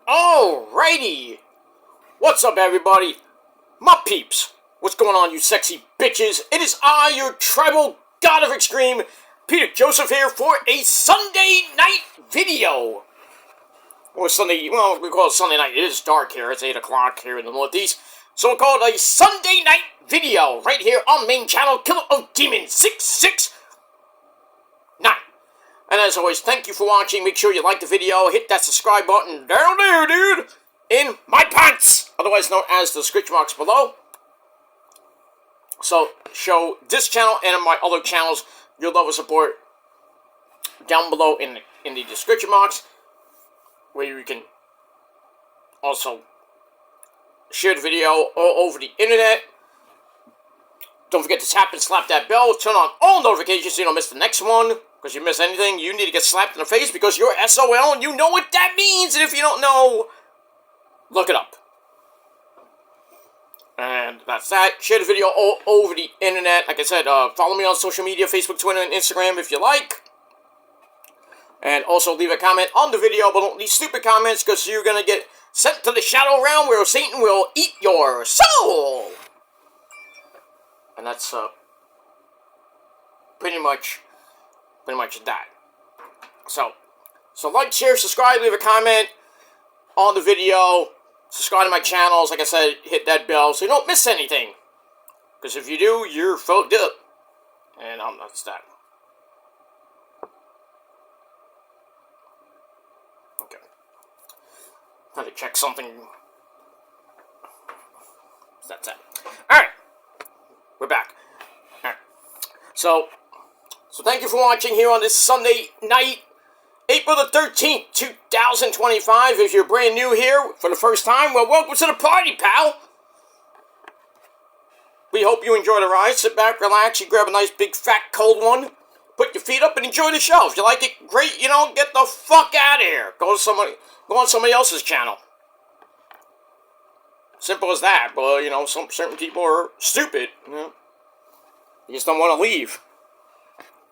Alrighty! What's up, everybody? My peeps! What's going on, you sexy bitches? It is I, your tribal god of extreme, Peter Joseph here for a Sunday night video. Or Sunday, well, we call it Sunday night. It is dark here. It's 8 o'clock here in the Northeast. So we'll call it a Sunday night video right here on the main channel, Killer of Demons 669. And as always, thank you for watching. Make sure you like the video. Hit that subscribe button down there, dude. In my pants. Otherwise known as the description box below. So, show this channel and my other channels your love and support down below in the description box. Where you can also share the video all over the internet. Don't forget to tap and slap that bell. Turn on all notifications so you don't miss the next one. Because you miss anything, you need to get slapped in the face because you're SOL and you know what that means. And if you don't know, look it up. And that's that. Share the video all over the internet. Like I said, follow me on social media, Facebook, Twitter, and Instagram if you like. And also leave a comment on the video, but don't leave stupid comments because you're going to get sent to the shadow realm where Satan will eat your soul. And that's pretty much that. So like, share, subscribe, leave a comment on the video. Subscribe to my channels. Like I said, hit that bell so you don't miss anything. Because if you do, you're fucked up. And that's that. Okay. Trying to check something. That's it. Alright. We're back. Alright. So thank you for watching here on this Sunday night, April the 13th, 2025. If you're brand new here for the first time, well, welcome to the party, pal. We hope you enjoy the ride. Sit back, relax, you grab a nice big fat cold one, put your feet up and enjoy the show. If you like it, great. You know, get the fuck out of here. Go on somebody else's channel. Simple as that. But, you know, certain people are stupid. You know, you just don't want to leave.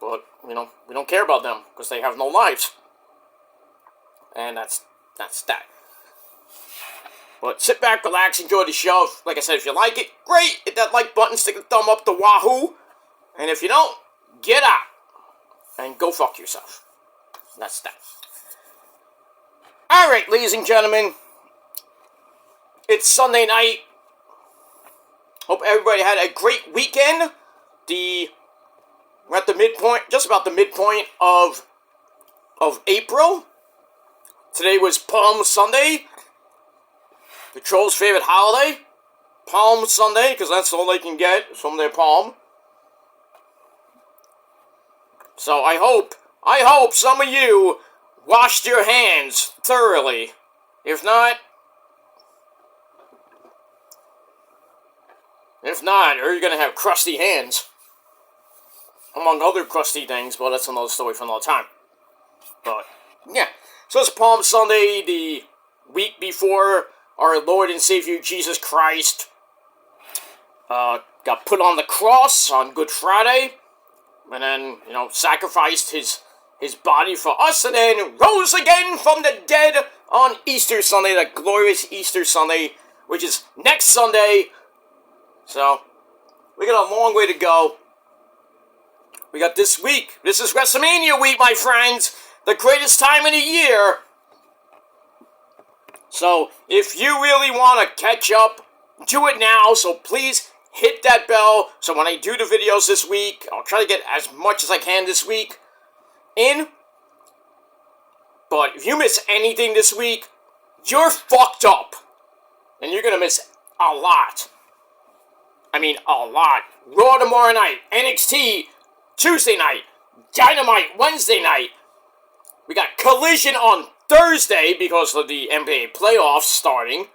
But, you know, we don't care about them because they have no lives. And that's that. But sit back, relax, enjoy the show. Like I said, if you like it, great. Hit that like button, stick a thumb up to wahoo. And if you don't, get out. And go fuck yourself. That's that. Alright, ladies and gentlemen. It's Sunday night. Hope everybody had a great weekend. We're at the midpoint, just about the midpoint of April. Today was Palm Sunday. The trolls' favorite holiday. Palm Sunday, because that's all they can get from their palm. So I hope some of you washed your hands thoroughly. If not, you're going to have crusty hands. Among other crusty things, but that's another story for another time. But, yeah. So it's Palm Sunday, the week before our Lord and Savior Jesus Christ got put on the cross on Good Friday. And then, you know, sacrificed his body for us. And then rose again from the dead on Easter Sunday, that glorious Easter Sunday, which is next Sunday. So, we got a long way to go. We got this week. This is WrestleMania week, my friends. The greatest time of the year. So, if you really want to catch up, do it now. So, please hit that bell. So, when I do the videos this week, I'll try to get as much as I can this week in. But if you miss anything this week, you're fucked up. And you're going to miss a lot. I mean, a lot. Raw tomorrow night. NXT Tuesday night, Dynamite Wednesday night. We got Collision on Thursday because of the NBA playoffs starting.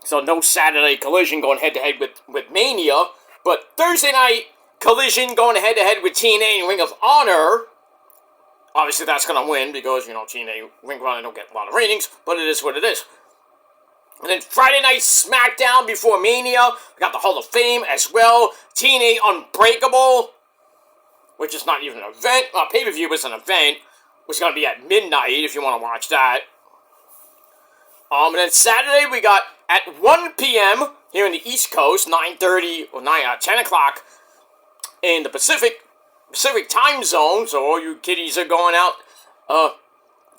So no Saturday Collision going head-to-head with Mania. But Thursday night, Collision going head-to-head with TNA and Ring of Honor. Obviously that's going to win because, you know, TNA, Ring of Honor don't get a lot of ratings. But it is what it is. And then Friday night SmackDown before Mania. We got the Hall of Fame as well. TNA Unbreakable, which is not even an event. Pay-per-view is an event. It's going to be at midnight if you want to watch that. And then Saturday we got at 1 p.m. here in the East Coast, 9:30 or 10 o'clock in the Pacific time zone. So all you kiddies are going out,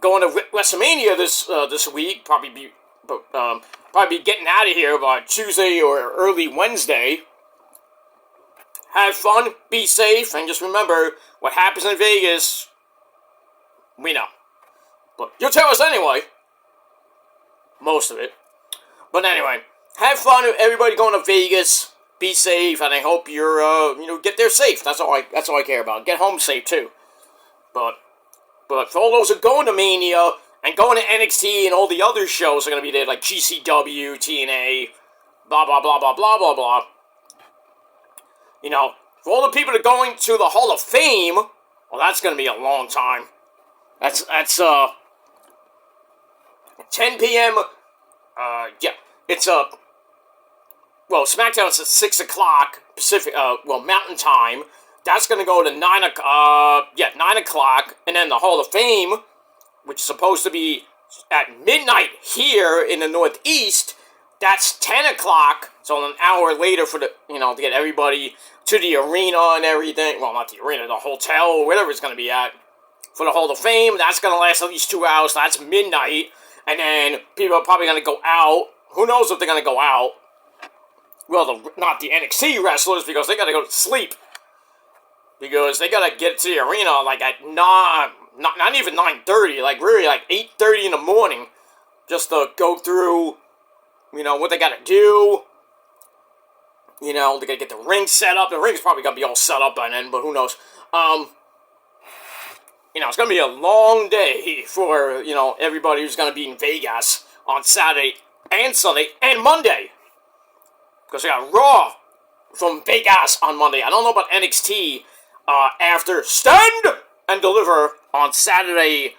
going to WrestleMania this week. Probably be getting out of here by Tuesday or early Wednesday. Have fun, be safe, and just remember, what happens in Vegas, we know. But you'll tell us anyway. Most of it. But anyway, have fun, everybody going to Vegas. Be safe, and I hope you're, get there safe. That's all I care about. Get home safe too. But for all those who are going to Mania and going to NXT and all the other shows are going to be there, like GCW, TNA, blah blah blah blah blah blah blah. For all the people that are going to the Hall of Fame, well, that's going to be a long time. That's 10 p.m. It's SmackDown's at 6 o'clock Pacific, Mountain Time. That's going to go to 9 o'clock, and then the Hall of Fame, which is supposed to be at midnight here in the Northeast, that's 10 o'clock, so an hour later for to get everybody to the arena and everything. Well, not the arena, the hotel, or whatever it's going to be at. For the Hall of Fame, that's going to last at least 2 hours, so that's midnight. And then people are probably going to go out. Who knows if they're going to go out? Well, not the NXT wrestlers, because they got to go to sleep. Because they got to get to the arena like at not even 9:30, like really like 8:30 in the morning, just to go through, what they got to do. They got to get the ring set up. The ring's probably going to be all set up by then, but who knows. It's going to be a long day for, everybody who's going to be in Vegas on Saturday and Sunday and Monday. Because we got Raw from Vegas on Monday. I don't know about NXT after Stand and Deliver on Saturday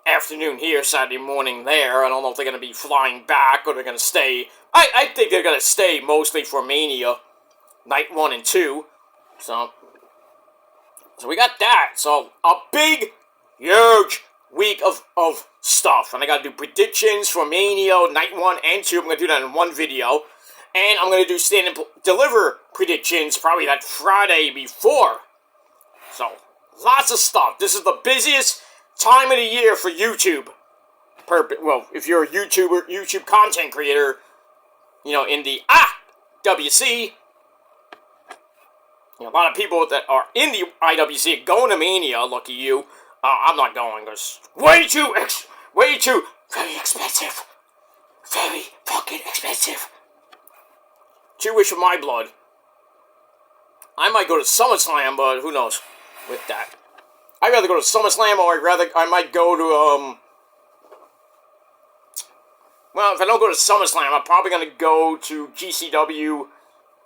afternoon here, Saturday morning there. I don't know if they're going to be flying back or they're going to stay. I think they're going to stay mostly for Mania, night 1 and 2. So we got that. So a big, huge week of stuff. And I got to do predictions for Mania, night 1 and 2. I'm going to do that in one video. And I'm going to do Stand and Deliver predictions probably that Friday before. So, lots of stuff. This is the busiest time of the year for YouTube. Well, if you're a YouTube content creator, in the WC, a lot of people that are in the IWC are going to Mania. Lucky you. I'm not going because way too very expensive. Very fucking expensive. Too rich for my blood. I might go to SummerSlam, but who knows with that. I'd rather go to SummerSlam, or I might go to, well, if I don't go to SummerSlam, I'm probably going to go to GCW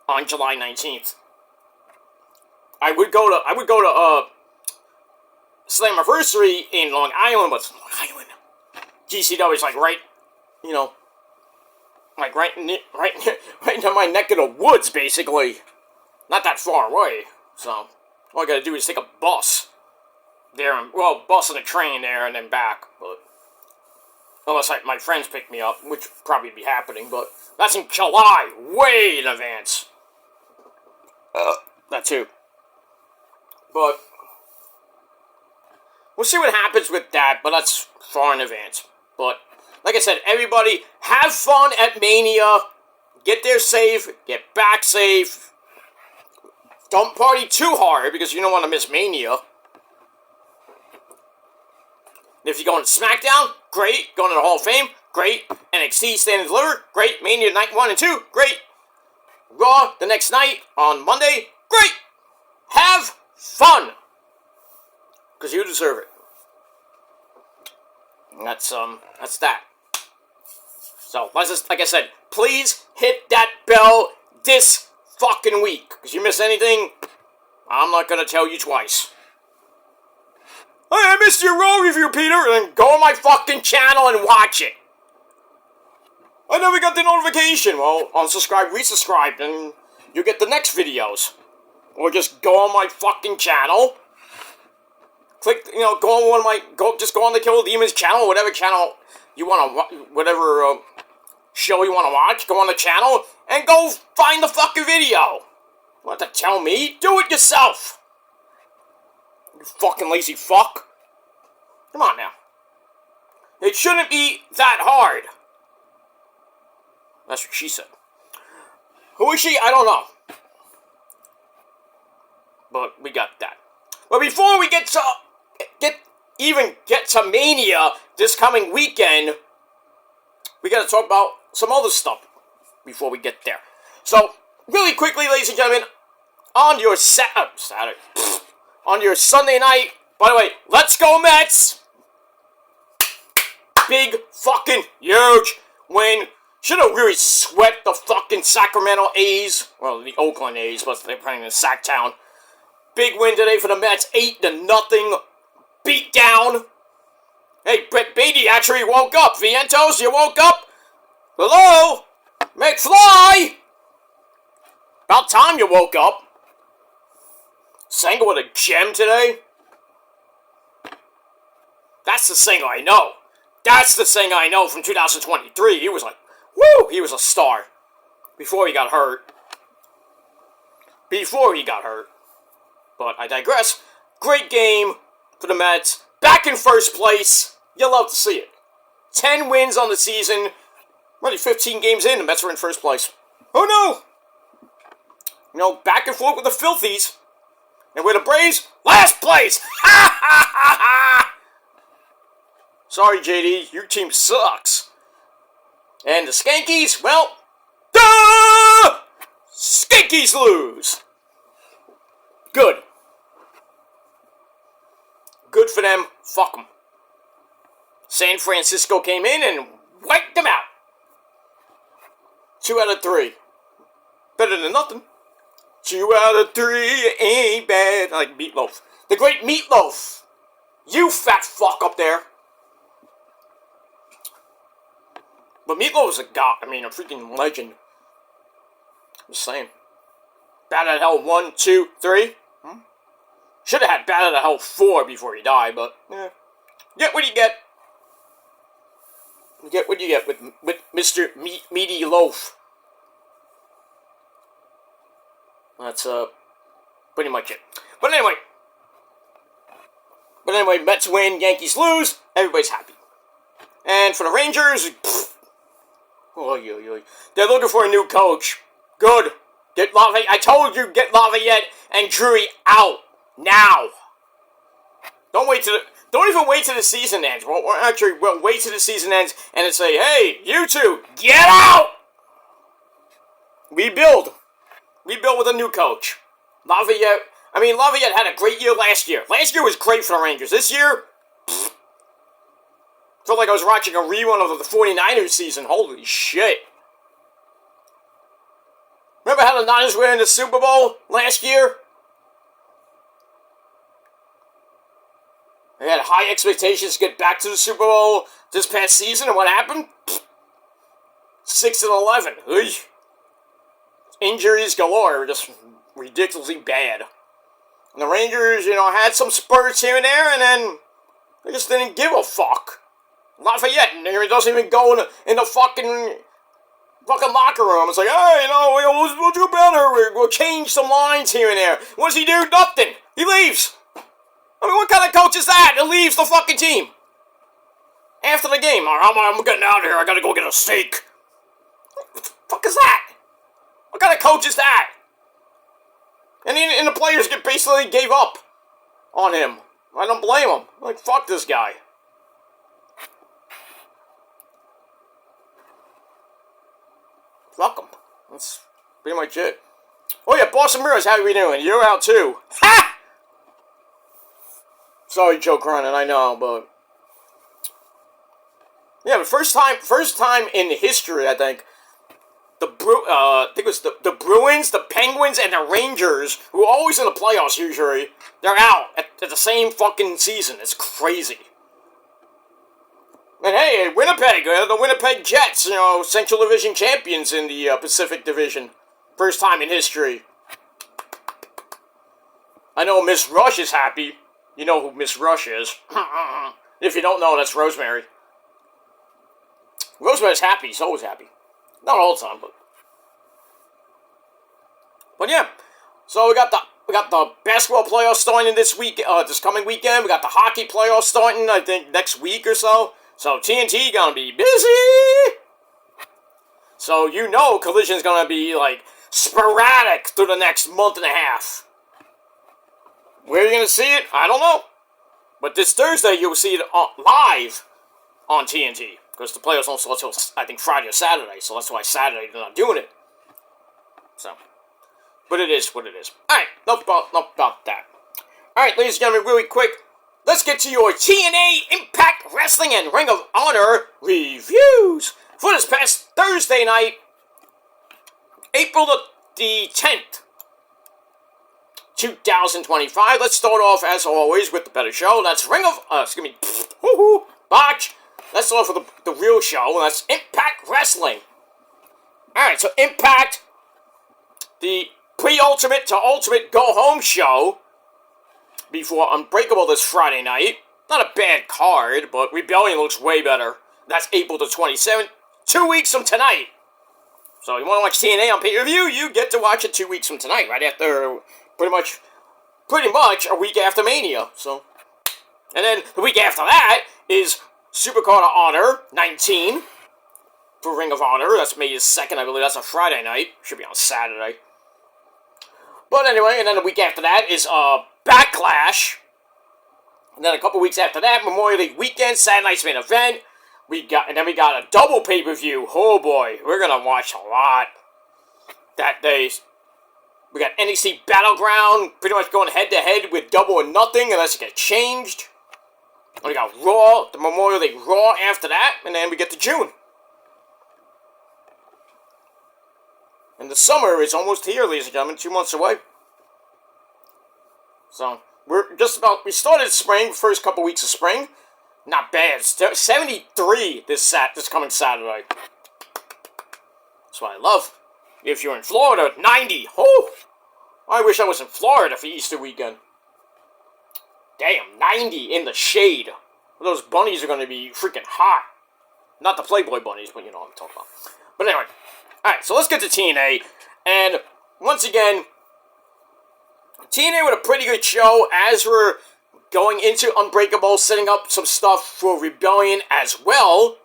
on July 19th. I would go to Slammiversary in Long Island, but Long Island, GCW is like right, like right into my neck of the woods, basically. Not that far away. So all I gotta do is take a bus there, bus and a train there and then back. But unless my friends pick me up, which would probably be happening, but that's in July, way in advance. That too. But we'll see what happens with that, but that's far in advance. But like I said, everybody have fun at Mania. Get there safe. Get back safe. Don't party too hard because you don't want to miss Mania. If you're going to SmackDown, great. Going to the Hall of Fame, great. NXT Stand and Deliver, great. Mania night 1 and 2, great. Raw the next night on Monday, great. Have fun. Because you deserve it. And that's that. So, like I said, please hit that bell this fucking week. Because you miss anything, I'm not going to tell you twice. Hey, I missed your Roh Review, Peter, and then go on my fucking channel and watch it. I never got the notification. Well, unsubscribe, resubscribe, and you get the next videos. Or just go on my fucking channel, click, go on one of my, just go on the Kill the Demons channel, whatever channel you want to, whatever show you want to watch, go on the channel, and go find the fucking video. You want to tell me? Do it yourself. You fucking lazy fuck. Come on now. It shouldn't be that hard. That's what she said. Who is she? I don't know. But we got that. But before we get to Mania this coming weekend, we got to talk about some other stuff before we get there. So, really quickly, ladies and gentlemen, on your on your Sunday night, by the way, let's go Mets! Big fucking huge win. Should have really swept the fucking Sacramento A's. Well, the Oakland A's, but they're playing in Sacktown. Big win today for the Mets, 8-0 beat down. Hey, Brett Beatty actually woke up. Vientos, you woke up? Hello? McFly? About time you woke up. Senga with a gem today? That's the Senga I know. That's the Senga I know from 2023. He was like, woo! He was a star. Before he got hurt. But I digress. Great game for the Mets. Back in first place. You'll love to see it. 10 wins on the season. Only 15 games in, the Mets were in first place. Oh no! Back and forth with the Filthies. And with the Braves, last place! Ha ha ha ha! Sorry, JD, your team sucks. And the Skankies, well, duh! Skankies lose! Good. Good for them. Fuck them. San Francisco came in and wiped them out. 2 out of 3. Better than nothing. 2 out of 3 ain't bad. I like Meatloaf. The great Meatloaf. You fat fuck up there. But Meatloaf is a god. I mean, a freaking legend. I'm just saying. Bat out of Hell 1, 2, 3. Should have had Bat out of Hell 4 before he died, but get what you get. You get what you get with Mr. Meaty Loaf. That's pretty much it. But anyway, Mets win, Yankees lose. Everybody's happy. And for the Rangers, they're looking for a new coach. Good. Get Lafayette. I told you, get Lafayette and Drury out now. Don't even wait till the season ends. We'll wait till the season ends and then say, hey, you two, get out. Rebuild with a new coach. Lafayette had a great year last year. Last year was great for the Rangers. This year, felt like I was watching a rerun of the 49ers season. Holy shit. Remember how the Niners were in the Super Bowl last year? They had high expectations to get back to the Super Bowl this past season, and what happened? 6-11. Injuries galore, just ridiculously bad. And the Rangers, had some spurts here and there, and then they just didn't give a fuck. Lafayette, doesn't even go in the fucking locker room. It's like, hey, we'll do better. We'll change some lines here and there. What does he do? Nothing. He leaves. I mean, what kind of coach is that? He leaves the fucking team. After the game, I'm getting out of here. I gotta go get a steak. What the fuck is that? What kind of coach is that? And the players basically gave up on him. I don't blame him. Like, fuck this guy. Fuck him. That's pretty much it. Oh yeah, Boston Brewers, how are we doing? You're out too. Ha! Sorry, Joe Cronin, I know, but yeah, the first time in history, I think, the Bruins, the Penguins, and the Rangers, who are always in the playoffs usually, they're out at the same fucking season. It's crazy. And hey, Winnipeg, the Winnipeg Jets, Central Division champions in the Pacific Division. First time in history. I know Miss Rush is happy. You know who Miss Rush is. If you don't know, that's Rosemary. Rosemary's happy. She's always happy. Not all the time, but yeah. So we got the basketball playoffs starting this week, this coming weekend. We got the hockey playoffs starting, I think, next week or so. So TNT gonna be busy. So you know Collision's gonna be like sporadic through the next month and a half. Where are you gonna see it? I don't know. But this Thursday you'll see it live on TNT. Because the playoffs don't start until, I think, Friday or Saturday. So that's why Saturday they're not doing it. So. But it is what it is. Alright, enough about that. Alright, ladies and gentlemen, really quick. Let's get to your TNA, Impact Wrestling, and Ring of Honor reviews. For this past Thursday night, April the 10th, 2025. Let's start off, as always, with the better show. That's Botch. Let's start off with the real show, and that's Impact Wrestling. Alright, so Impact, the pre-ultimate to ultimate go-home show before Unbreakable this Friday night. Not a bad card, but Rebellion looks way better. That's April the 27th, 2 weeks from tonight. So you want to watch TNA on pay-per-view, you get to watch it 2 weeks from tonight, right after, pretty much a week after Mania. So, and then the week after that is Supercard of Honor 19 for Ring of Honor. That's May 2nd, I believe. That's a Friday night. Should be on Saturday. But anyway, and then the week after that is Backlash. And then a couple weeks after that, Memorial Day weekend, Saturday night's main event. And then we got a double pay-per-view. Oh boy, we're gonna watch a lot that day. We got NXT Battleground, pretty much going head-to-head with Double or Nothing, unless it gets changed. And we got Raw, the Memorial Day Raw after that, and then we get to June. And the summer is almost here, ladies and gentlemen, 2 months away. So, we started spring, first couple weeks of spring. Not bad. 73 this coming Saturday. That's what I love. If you're in Florida, 90. Oh! I wish I was in Florida for Easter weekend. Damn, 90 in the shade. Those bunnies are going to be freaking hot. Not the Playboy bunnies, but you know what I'm talking about. But anyway. Alright, so let's get to TNA. And once again, TNA with a pretty good show as we're going into Unbreakable, setting up some stuff for Rebellion as well.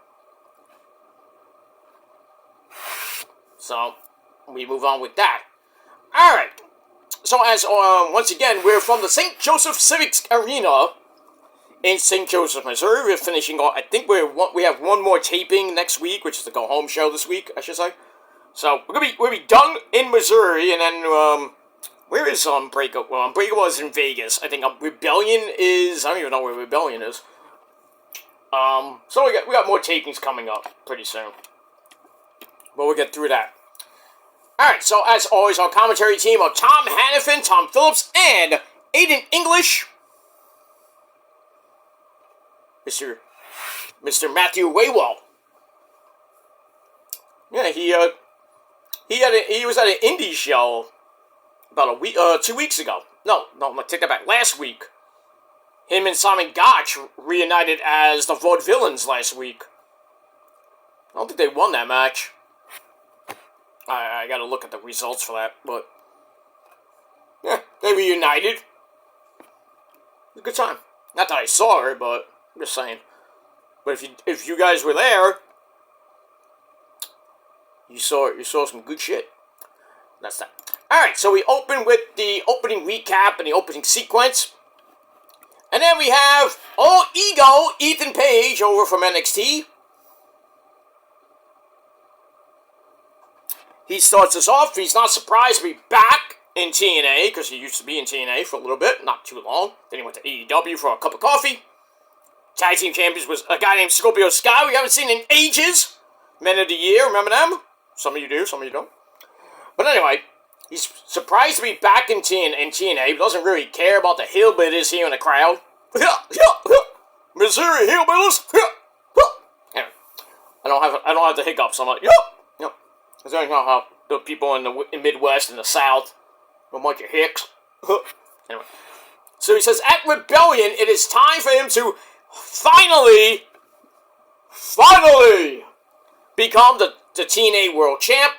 So, we move on with that. Alright. So, as once again, we're from the St. Joseph Civic Arena in St. Joseph, Missouri. We're finishing off, I think we have one more taping next week, which is the go-home show this week, I should say. So, we'll be done in Missouri, and then, where is Unbreakable? Well, Unbreakable is in Vegas. I think Rebellion is, I don't even know where Rebellion is. So we got more tapings coming up pretty soon. But we'll get through that. Alright, so as always, our commentary team of Tom Hannafin, Tom Phillips, and Aiden English. Mr. Matthew Waywell. Yeah, he was at an indie show about 2 weeks ago. No, I'm gonna take that back. Last week. Him and Simon Gotch reunited as the Vaudevillains last week. I don't think they won that match. I gotta look at the results for that, but yeah, they reunited. It was a good time. Not that I saw her, but I'm just saying. But if you guys were there, you saw some good shit. That's that. Alright, so we open with the opening recap and the opening sequence. And then we have All Ego Ethan Page over from NXT. He starts us off. He's not surprised to be back in TNA, because he used to be in TNA for a little bit, not too long. Then he went to AEW for a cup of coffee. Tag Team Champions was a guy named Scorpio Sky, we haven't seen in ages. Men of the Year, remember them? Some of you do, some of you don't. But anyway, he's surprised to be back in TNA. He doesn't really care about the hillbillies here in the crowd. Missouri hillbillies. Anyway, I don't have the hiccups. I'm like, yep. I don't know how the people in the Midwest and the South, a bunch of hicks. Anyway, So he says, at Rebellion, it is time for him to finally become the TNA World Champ.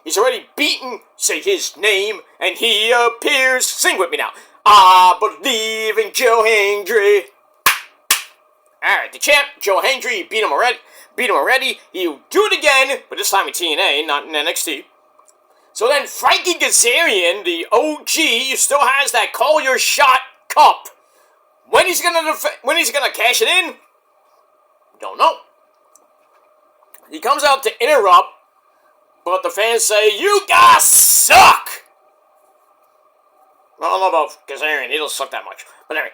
He's already beaten, say his name, and he appears. Sing with me now. I believe in Joe Hendry. Alright, the champ, Joe Hendry, beat him already. He'll do it again, but this time in TNA, not in NXT. So then Frankie Kazarian, the OG, still has that Call Your Shot cup. When he's gonna cash it in? Don't know. He comes out to interrupt, but the fans say, "You guys suck!" I don't know about Kazarian, he doesn't suck that much. But anyway.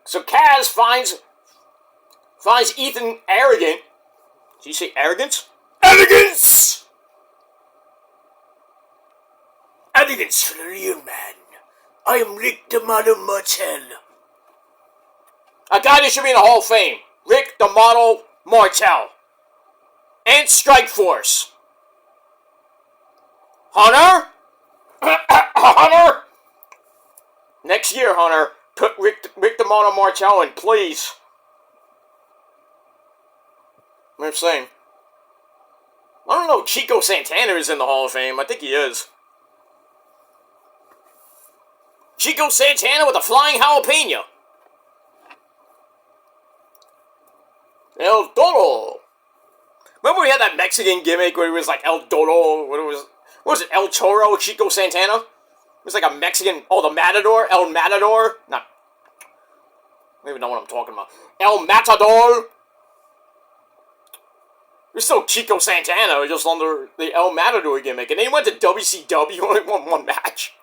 So Kaz finds Ethan arrogant. Did you say arrogance? Arrogance! Arrogance for the real man. I am Rick the Model Martel. A guy that should be in the Hall of Fame. Rick the Model Martel. And Strikeforce. Hunter? Hunter? Next year, Hunter, put Rick the Model Martel in, please. What I'm saying. I don't know if Chico Santana is in the Hall of Fame. I think he is. Chico Santana with a flying jalapeno. El Toro. Remember we had that Mexican gimmick where it was like El Toro, what was it, El Toro, Chico Santana? It was like a Mexican, the Matador, El Matador? No. I don't even know what I'm talking about. El Matador. It was still Chico Santana, just under the El Matador gimmick. And then he went to WCW, only won one match.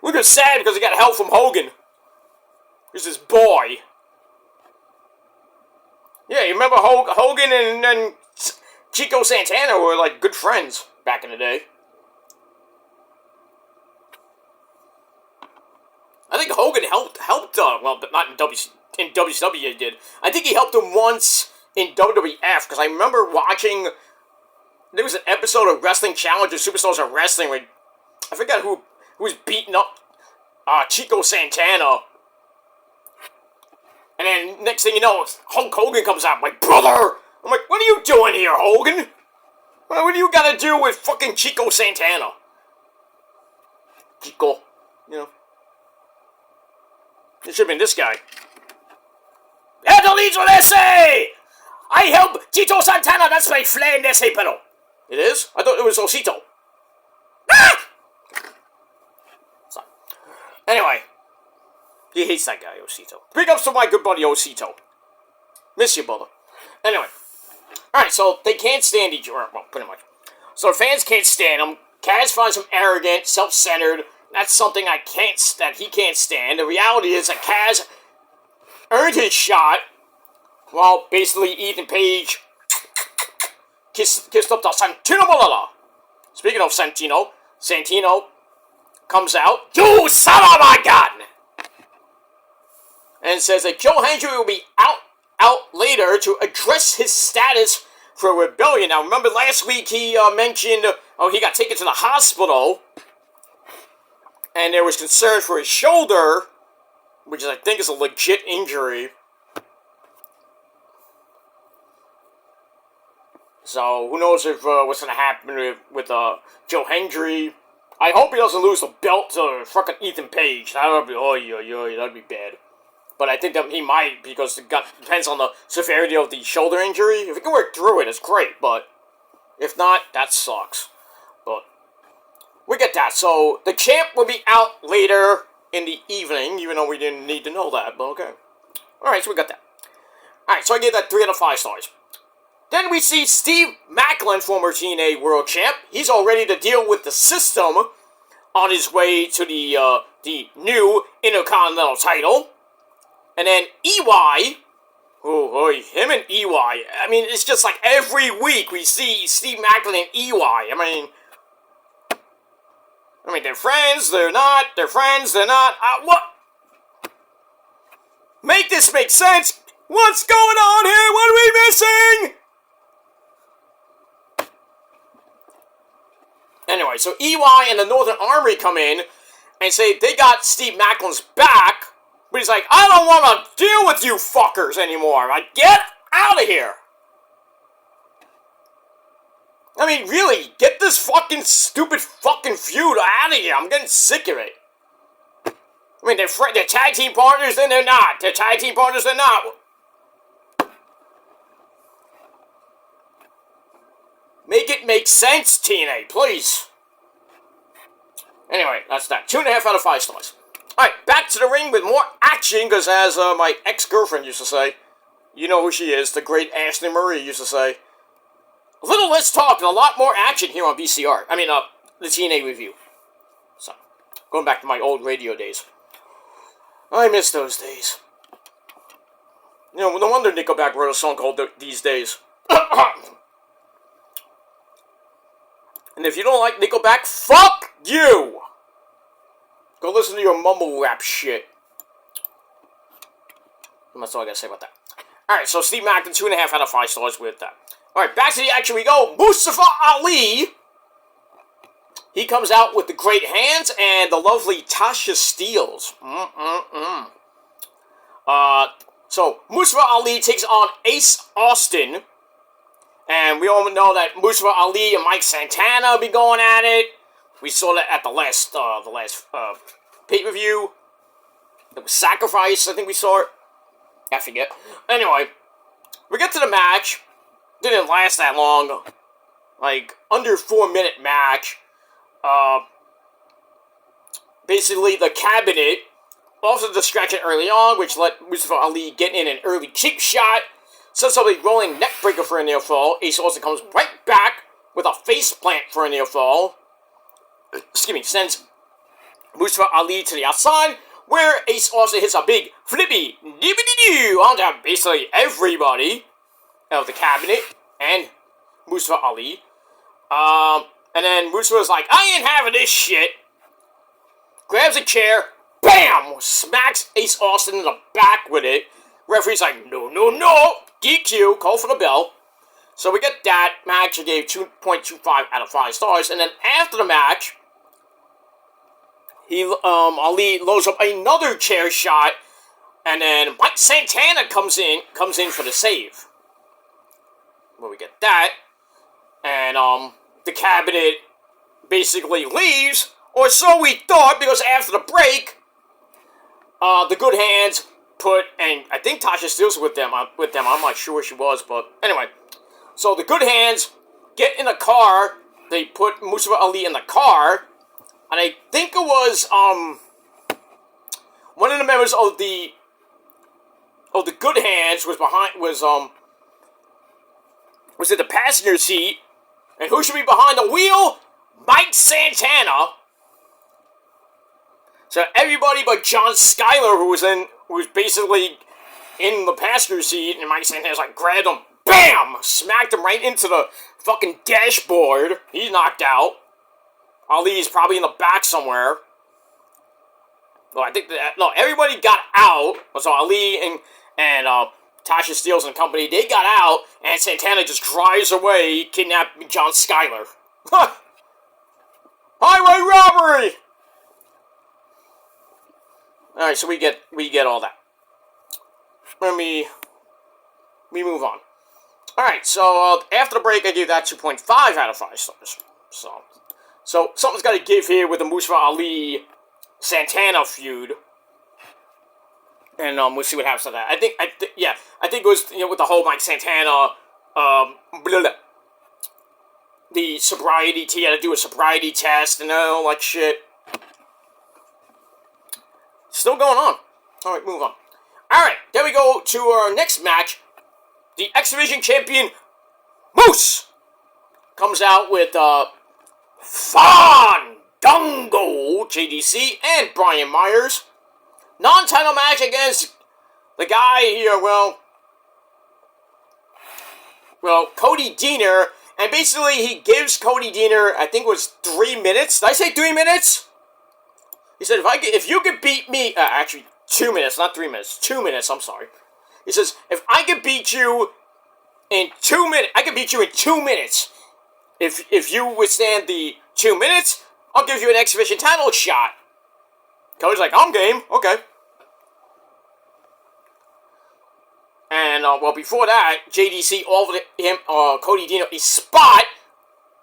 We were sad because he got help from Hogan. He's his boy. Yeah, you remember Hogan and Chico Santana were like good friends back in the day. I think Hogan helped well, but not in WCW he did. I think he helped him once in WWF, because I remember watching, there was an episode of Wrestling Challenge of Superstars of Wrestling where, I forgot who was beating up Chico Santana. And then, next thing you know, Hulk Hogan comes out, my brother! I'm like, what are you doing here, Hogan? What do you gotta do with fucking Chico Santana? Chico, you know. It should have been this guy. Esto leads what they say! I help Tito Santana, that's my friend, ese pero. It is? I thought it was Osito. Ah! Sorry. Anyway. He hates that guy, Osito. Big ups to my good buddy, Osito. Miss you, brother. Anyway. Alright, so they can't stand each other. Well, pretty much. So the fans can't stand him. Kaz finds him arrogant, self-centered. That's something that he can't stand. The reality is that Kaz earned his shot. Well, basically, Ethan Page kissed up to Santino Malala. Speaking of Santino comes out. You son of a gun! And says that Joe Hendry will be out later to address his status for Rebellion. Now, remember last week he mentioned, he got taken to the hospital, and there was concern for his shoulder, which I think is a legit injury. So, who knows if what's going to happen with Joe Hendry. I hope he doesn't lose the belt to fucking Ethan Page. That would be, that'd be bad. But I think that he might, because it depends on the severity of the shoulder injury. If he can work through it, it's great, but if not, that sucks. But we get that. So, the champ will be out later in the evening, even though we didn't need to know that, but okay. Alright, so we got that. Alright, so I gave that 3 out of 5 stars. Then we see Steve Maclin, former TNA World Champ. He's all ready to deal with the system on his way to the new Intercontinental title. And then EY, him and EY, I mean, it's just like every week we see Steve Maclin and EY. I mean, they're friends, they're not, they're friends, they're not. What? Make this make sense! What's going on here? What are we missing? Anyway, so EY and the Northern Army come in, and say they got Steve Macklin's back, but he's like, I don't want to deal with you fuckers anymore. Like, get out of here. I mean, really, get this fucking stupid fucking feud out of here. I'm getting sick of it. I mean, they're tag team partners, then they're not. They're tag team partners, they're not. Make it make sense, TNA, please. Anyway, that's that. 2.5 out of 5 stars. Alright, back to the ring with more action, because as my ex-girlfriend used to say, you know who she is, the great Ashley Marie used to say, a little less talk and a lot more action here on BCR. I mean, the TNA review. So, going back to my old radio days. I miss those days. You know, no wonder Nickelback wrote a song called These Days. And if you don't like Nickelback, fuck you! Go listen to your mumble rap shit. And that's all I gotta say about that. Alright, so Steve Macklin, 2.5 out of 5 stars with that. Alright, back to the action we go. Mustafa Ali! He comes out with the great hands and the lovely Tasha Steelz. So, Mustafa Ali takes on Ace Austin. And we all know that Mustafa Ali and Mike Santana be going at it. We saw that at the last pay-per-view. It was Sacrifice, I think we saw it. I forget. Anyway, we get to the match. Didn't last that long. Like, under 4-minute match. Basically, the cabinet, off the distraction early on, which let Mustafa Ali get in an early cheap shot. Sends somebody rolling neck breaker for a near fall. Ace Austin comes right back with a face plant for a near fall. Excuse me, sends Mustafa Ali to the outside, where Ace Austin hits a big flippy doo onto basically everybody of the cabinet and Mustafa Ali. And then Mustafa's like, I ain't having this shit. Grabs a chair, bam! Smacks Ace Austin in the back with it. Referee's like, no, no, no! DQ, call for the bell. So we get that match. I gave 2.25 out of 5 stars. And then after the match, Ali loads up another chair shot. And then Mike Santana comes in for the save. Well, we get that. And the cabinet basically leaves. Or so we thought, because after the break, the Good Hands and I think Tasha Steelz with them. I'm not sure where she was, but anyway. So the Good Hands get in a car. They put Mustafa Ali in the car, and I think it was one of the members of the Good Hands was in the passenger seat, and who should be behind the wheel? Mike Santana. So everybody but John Schuyler, who was basically in the passenger seat, and Mike Santana's like, grabbed him, BAM! Smacked him right into the fucking dashboard. He's knocked out. Ali's probably in the back somewhere. Well, I think everybody got out. So Ali and Tasha Steelz and company, they got out, and Santana just drives away, kidnapping John Schuyler. Highway robbery! Alright, so we get all that. We move on. Alright, so after the break, I gave that 2.5 out of 5 stars. So something's got to give here with the Mustafa Ali Santana feud. And we'll see what happens to that. I think it was, with the whole Mike Santana, the sobriety, he had to do a sobriety test and all that shit. Still going on. Alright, move on. Alright, then we go to our next match. The X Division champion, Moose, comes out with Fandango, JDC, and Brian Myers. Non-title match against the guy here, Cody Deaner. And basically, he gives Cody Deaner, I think it was 3 minutes. Did I say 3 minutes? He said, if you could beat me, actually 2 minutes, not 3 minutes, 2 minutes, I'm sorry. He says, if I could beat you in 2 minutes, I could beat you in 2 minutes. If you withstand the 2 minutes, I'll give you an X Division title shot. Cody's like, I'm game. Okay. And, well, before that, JDC offered him, Cody Dino, a spot.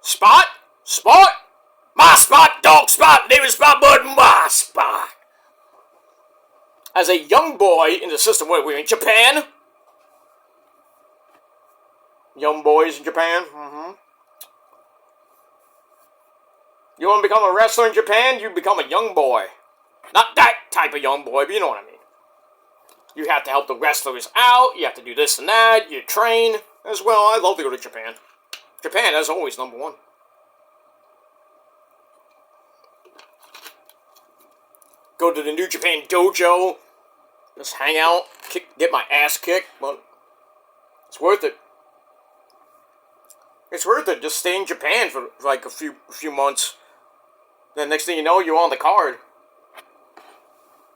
Spot? Spot? My spot, dog spot, name is spot, but my spot. As a young boy in the system, what are we in Japan? Young boys in Japan? Mm-hmm. You want to become a wrestler in Japan? You become a young boy. Not that type of young boy, but you know what I mean. You have to help the wrestlers out. You have to do this and that. You train as well. I love to go to Japan. Japan, as always, number one. Go to the New Japan dojo. Just hang out. Get my ass kicked. But it's worth it. It's worth it. Just stay in Japan for like a few months. Then next thing you know, you're on the card.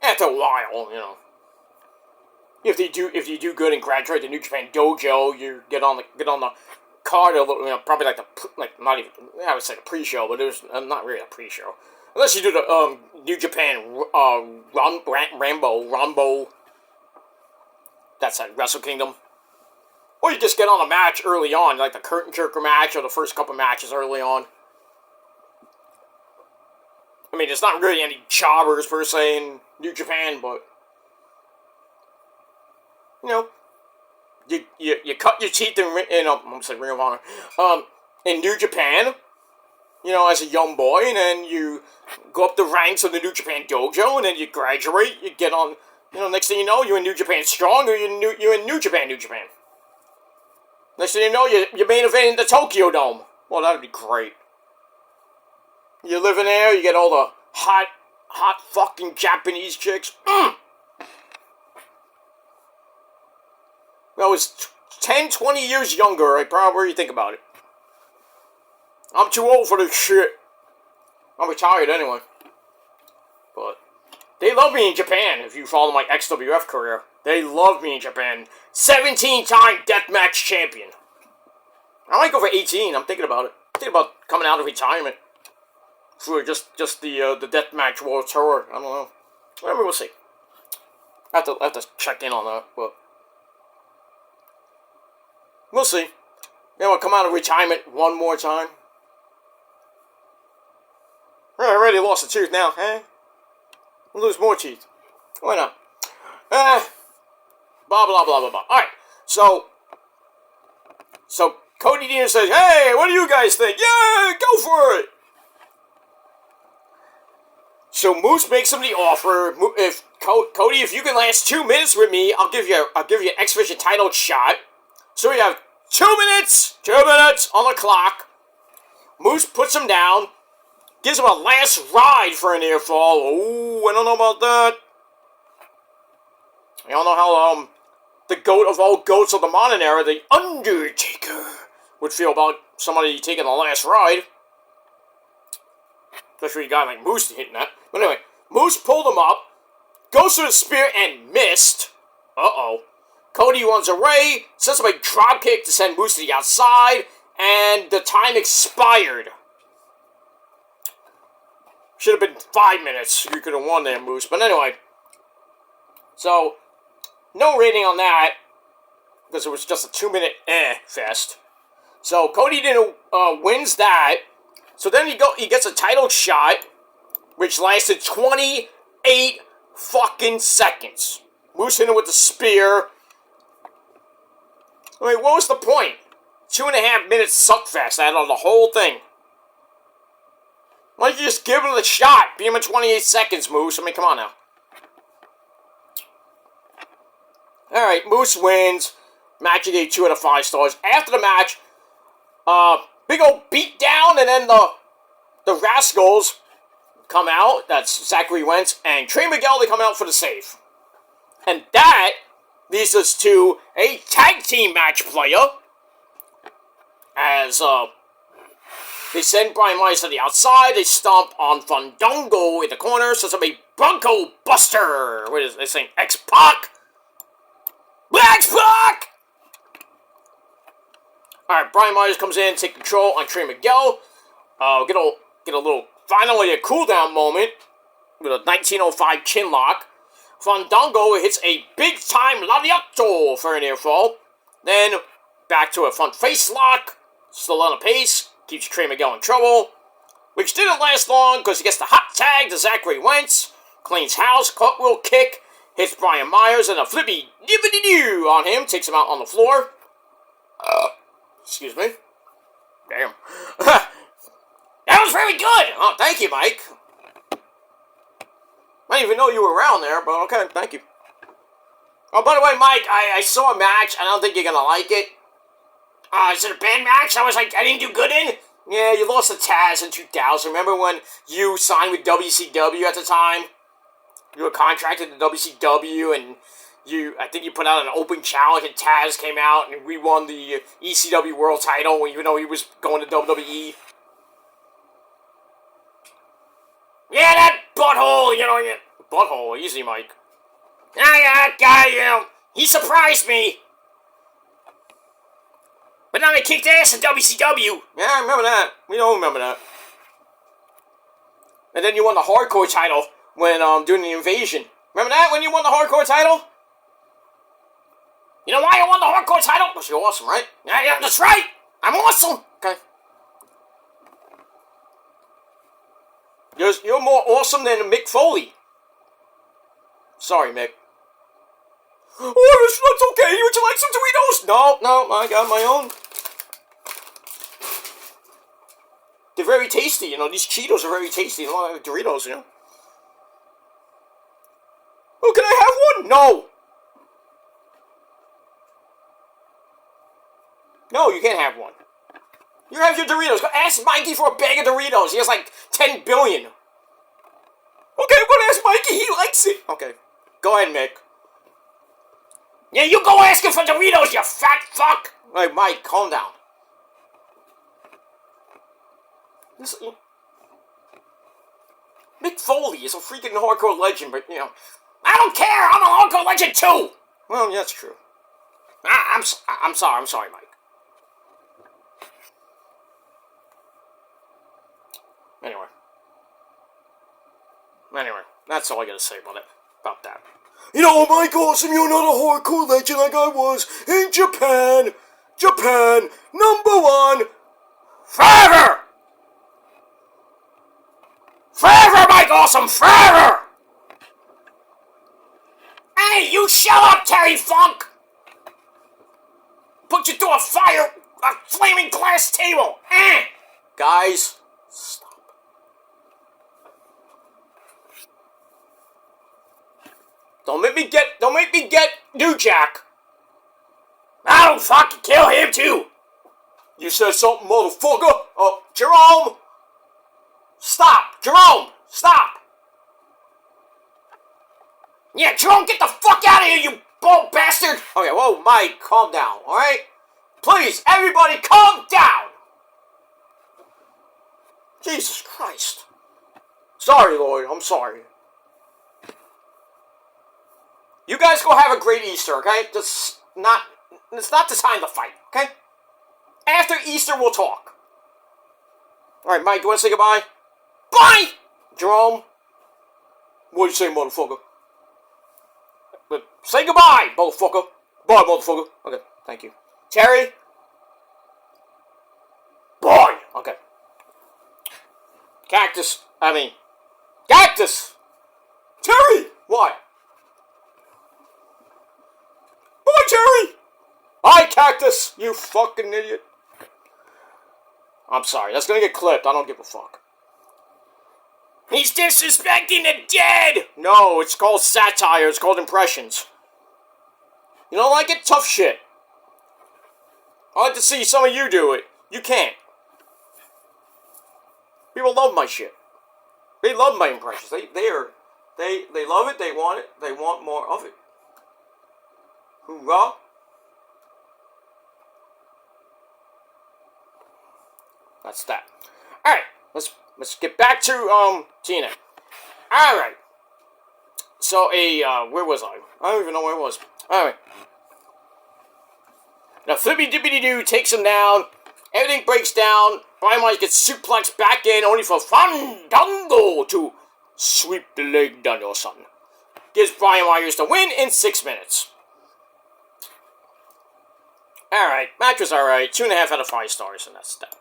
After a while, you know. If you do good and graduate the New Japan dojo, you get on the card a little, you know, probably not even, I would say the pre-show, but there's not really a pre-show. Unless you do the New Japan Rambo. That's at Wrestle Kingdom. Or you just get on a match early on, like the curtain jerker match or the first couple matches early on. I mean, there's not really any jobbers per se in New Japan, but you know, you cut your teeth in I'm saying Ring of Honor, in New Japan, you know, as a young boy, and then you go up the ranks of the New Japan dojo, and then you graduate, you get on, you know, next thing you know, you're in New Japan Strong, or you're in New Japan. Next thing you know, you're main eventing the Tokyo Dome. Well, that'd be great. You live in there, you get all the hot fucking Japanese chicks. When I was 10, 20 years younger, I probably think about it. I'm too old for this shit. I'm retired anyway. But they love me in Japan, if you follow my XWF career. They love me in Japan. 17-time deathmatch champion. I might go for 18, I'm thinking about it. I'm thinking about coming out of retirement. For just the deathmatch world tour. I don't know. Maybe we'll see. I have to check in on that, but we'll see. Then we'll come out of retirement one more time. I already lost a tooth now, eh? We'll lose more teeth. Why not? Blah, blah, blah, blah, blah. Alright, so Cody Dean says, hey, what do you guys think? Yeah, go for it! So Moose makes him the offer. If Cody, if you can last 2 minutes with me, I'll give you an X-Division title shot. So we have 2 minutes on the clock. Moose puts him down, gives him a last ride for a near fall. Oh, I don't know about that. I don't know how the goat of all goats of the modern era, the Undertaker, would feel about somebody taking the last ride. Especially a guy like Moose hitting that. But anyway, Moose pulled him up, goes for the spear and missed. Uh-oh. Cody runs away, sets up a dropkick to send Moose to the outside, and the time expired. Should have been 5 minutes. You could have won there, Moose. But anyway. So, no rating on that, because it was just a 2-minute fest. So, Cody didn't wins that. So then he gets a title shot, which lasted 28 fucking seconds. Moose hit him with the spear. I mean, what was the point? 2.5 minutes suckfest out of the whole thing. Why don't you just give him the shot? Beat him in 28 seconds, Moose. I mean, come on now. Alright, Moose wins. Match gave 2 out of 5 stars. After the match, big old beat down, and then the Rascals come out. That's Zachary Wentz and Trey Miguel. They come out for the save. And that leads us to a tag team match player. As they send Brian Myers to the outside. They stomp on Fandango in the corner. Sets up a Bronco Buster. What is they saying? X-Pac? X-Pac! Alright, Brian Myers comes in, take control on Trey Miguel. Get a little, finally a cooldown moment. with a 1905 chin lock. Fandango hits a big-time Lariato for an air fall. Then back to a front face lock. Still on a pace. Keeps Trey Miguel in trouble. Which didn't last long because he gets the hot tag to Zachary Wentz. Cleans house. Cartwheel kick. Hits Brian Myers and a flippy dibbity-doo on him. Takes him out on the floor. Excuse me. Damn. That was very good. Oh, thank you, Mike. I didn't even know you were around there, but okay, thank you. Oh, by the way, Mike, I saw a match. I don't think you're going to like it. Is it a bad match? I didn't do good in? Yeah, you lost to Taz in 2000. Remember when you signed with WCW at the time? You were contracted to WCW, and I think you put out an open challenge, and Taz came out, and we won the ECW World Title, even though he was going to WWE. Yeah, that butthole, butthole, easy, Mike. Yeah, that guy, he surprised me. But now they kicked ass in WCW. Yeah, I remember that. We don't remember that. And then you won the hardcore title when, doing the invasion. Remember that, when you won the hardcore title? You know why I won the hardcore title? Because you're awesome, right? Yeah, that's right. I'm awesome. Okay. You're more awesome than Mick Foley. Sorry, Mick. Oh, that's okay. Would you like some Doritos? No, I got my own. They're very tasty, These Cheetos are very tasty. Like Doritos, Oh, can I have one? No. No, you can't have one. You have your Doritos. Go ask Mikey for a bag of Doritos. He has like 10 billion. Okay, I'm gonna ask Mikey. He likes it. Okay. Go ahead, Mick. Yeah, you go ask him for Doritos, you fat fuck. Hey, Mike, calm down. Mick Foley is a freaking hardcore legend, but, I don't care. I'm a hardcore legend, too. Well, yeah, that's true. I'm sorry, Mike. Anyway, that's all I gotta say about that. Mike Awesome, you're not a hardcore legend like I was in Japan. Japan, #1. Forever! Forever, Mike Awesome, forever! Hey, you shut up, Terry Funk! Put you through a flaming glass table. Guys, stop. Don't make me get New Jack. I don't fucking kill him too. You said something, motherfucker. Oh, Jerome. Stop. Jerome, stop. Yeah, Jerome, get the fuck out of here, you bald bastard. Okay, whoa, Mike, calm down, alright? Please, everybody, calm down. Jesus Christ. Sorry, Lloyd, I'm sorry. You guys go have a great Easter, okay? It's not the time to fight, okay? After Easter, we'll talk. Alright, Mike, you want to say goodbye? Bye! Jerome? What'd you say, motherfucker? But say goodbye, motherfucker. Bye, motherfucker. Okay, thank you. Terry? Bye! Okay. Cactus! Terry! What? Bye, Terry! Bye, Cactus! You fucking idiot. I'm sorry, that's gonna get clipped. I don't give a fuck. He's disrespecting the dead! No, it's called satire. It's called impressions. You don't like it? Tough shit. I like to see some of you do it. You can't. People love my shit. They love my impressions. They love it. They want it. They want more of it. Hoorah! That's that. All right, let's get back to TNA. All right. So where was I? I don't even know where I was. All right. Now Flippy Dippity Doo takes him down. Everything breaks down. Brian Myers gets suplexed back in, only for Fandango to sweep the leg down or something. Gives Brian Myers the win in 6 minutes. Alright, match was alright. 2.5 out of 5 stars, and that's that.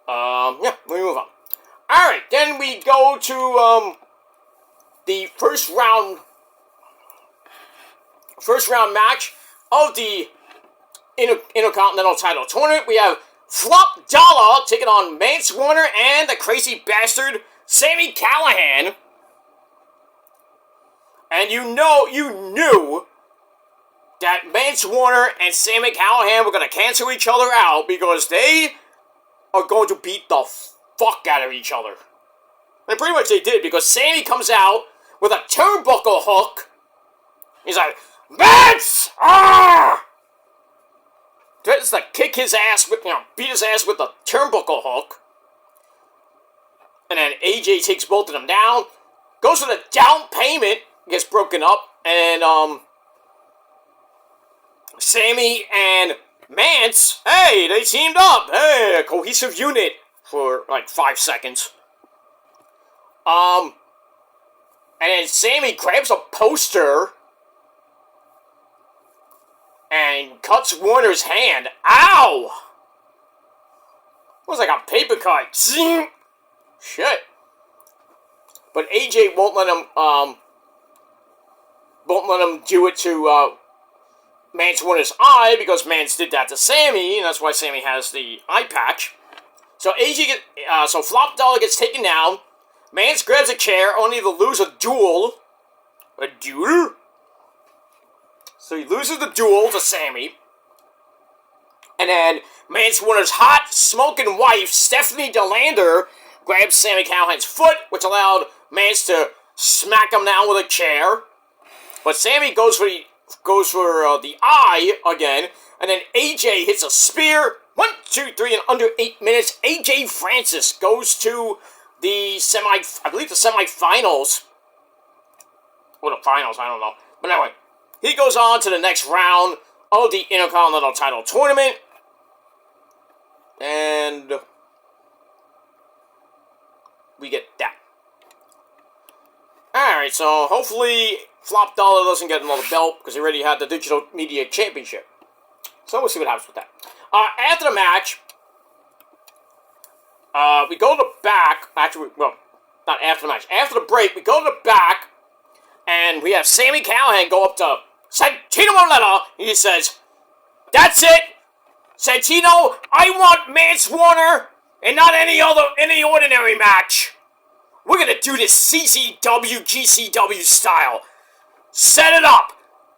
Yeah, we move on. Alright, then we go to, the first round match of the Intercontinental title tournament. We have Flop Dollar taking on Mance Warner and the crazy bastard Sami Callihan. And you knew that Mance Warner and Sami Callihan were going to cancel each other out because they are going to beat the fuck out of each other. And pretty much they did, because Sami comes out with a turnbuckle hook. He's like, Mance! Ah! Threatens to kick his ass with, beat his ass with the turnbuckle hook. And then AJ takes both of them down, goes for the down payment, gets broken up, and, Sami and Mance, hey, they teamed up. Hey, a cohesive unit for, like, 5 seconds. And then Sami grabs a poster and cuts Warner's hand. Ow! It was like a paper cut. Shit. But AJ won't let him do it to Mance Warner's eye, because Mance did that to Sami, and that's why Sami has the eye patch. So so Flop Dollar gets taken down. Mance grabs a chair, only to lose a duel. A duel? So he loses the duel to Sami. And then Mance Warner's hot, smoking wife, Stephanie DeLander, grabs Sami Callihan's foot, which allowed Mance to smack him down with a chair. But Sami goes for the eye again, and then AJ hits a spear. 1, 2, 3, in under 8 minutes. AJ Francis goes to the semifinals. Or the finals, I don't know. But anyway, he goes on to the next round of the Intercontinental title tournament. And we get that. Alright, so hopefully Flop Dollar doesn't get another belt, because he already had the Digital Media Championship. So we'll see what happens with that. After the match, we go to the back. Actually, well, not after the match. After the break, we go to the back, and we have Sami Callihan go up to Santino Marella, and he says, "That's it, Santino. I want Mance Warner, and not any ordinary match. We're gonna do this CCW, GCW style. Set it up.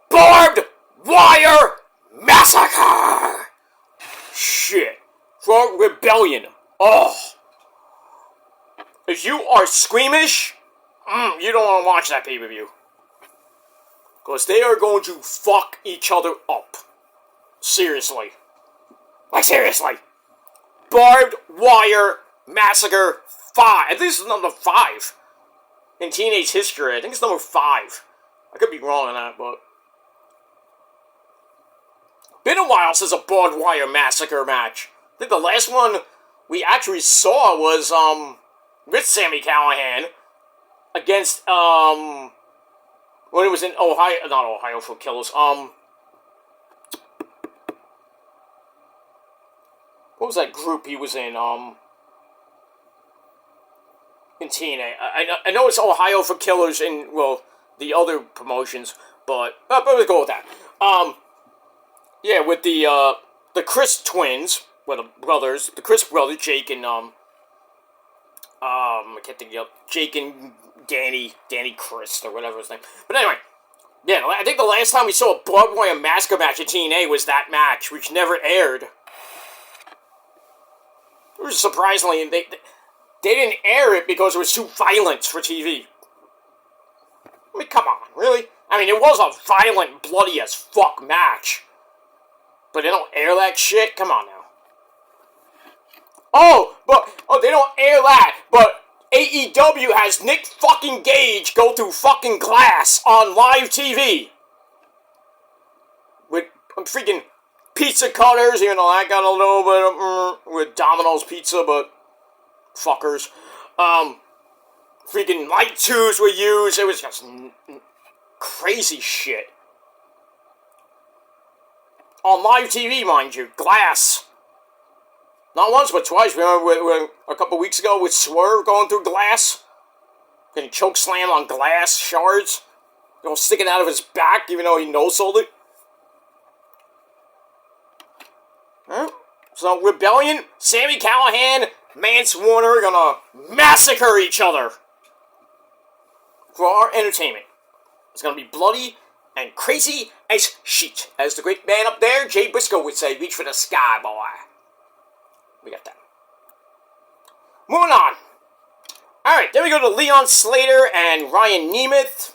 Barbed wire massacre." Shit. For Rebellion. Oh. If you are squeamish, you don't want to watch that pay-per-view. Because they are going to fuck each other up. Seriously. Like, seriously. Barbed Wire Massacre 5. I think this is number 5 in teenage history. I think it's number 5. I could be wrong on that, but... Been a while since a Barbed Wire Massacre match. I think the last one we actually saw was, with Sami Callihan against, when it was in Ohio, not Ohio for Killers, what was that group he was in TNA? I know it's Ohio for Killers in, well, the other promotions, but let's go with that. Yeah, with the Chris twins, well, the brothers, the Chris brothers, Jake and, I can't think of Jake and Danny Chris, or whatever his name. But anyway, yeah, I think the last time we saw a Barbed Wire Massacre match in TNA was that match, which never aired. It was surprisingly, they didn't air it because it was too violent for TV. I mean, come on, really? I mean, it was a violent, bloody as fuck match. But they don't air that shit? Come on now. They don't air that, but AEW has Nick fucking Gage go through fucking glass on live TV. With freaking pizza cutters, even though I got a little bit of, with Domino's pizza, but fuckers. freaking light tubes were used. It was just crazy shit. On live TV, mind you, glass. Not once, but twice. Remember a couple weeks ago with Swerve going through glass? Getting choke slammed on glass shards. Sticking out of his back, even though he no-sold it. Huh? So, Rebellion, Sami Callihan, Mance Warner gonna massacre each other. For our entertainment. It's gonna be bloody and crazy as shit. As the great man up there, Jay Briscoe, would say, reach for the sky, boy. We got that. Moving on. Alright, then we go to Leon Slater and Ryan Nemeth.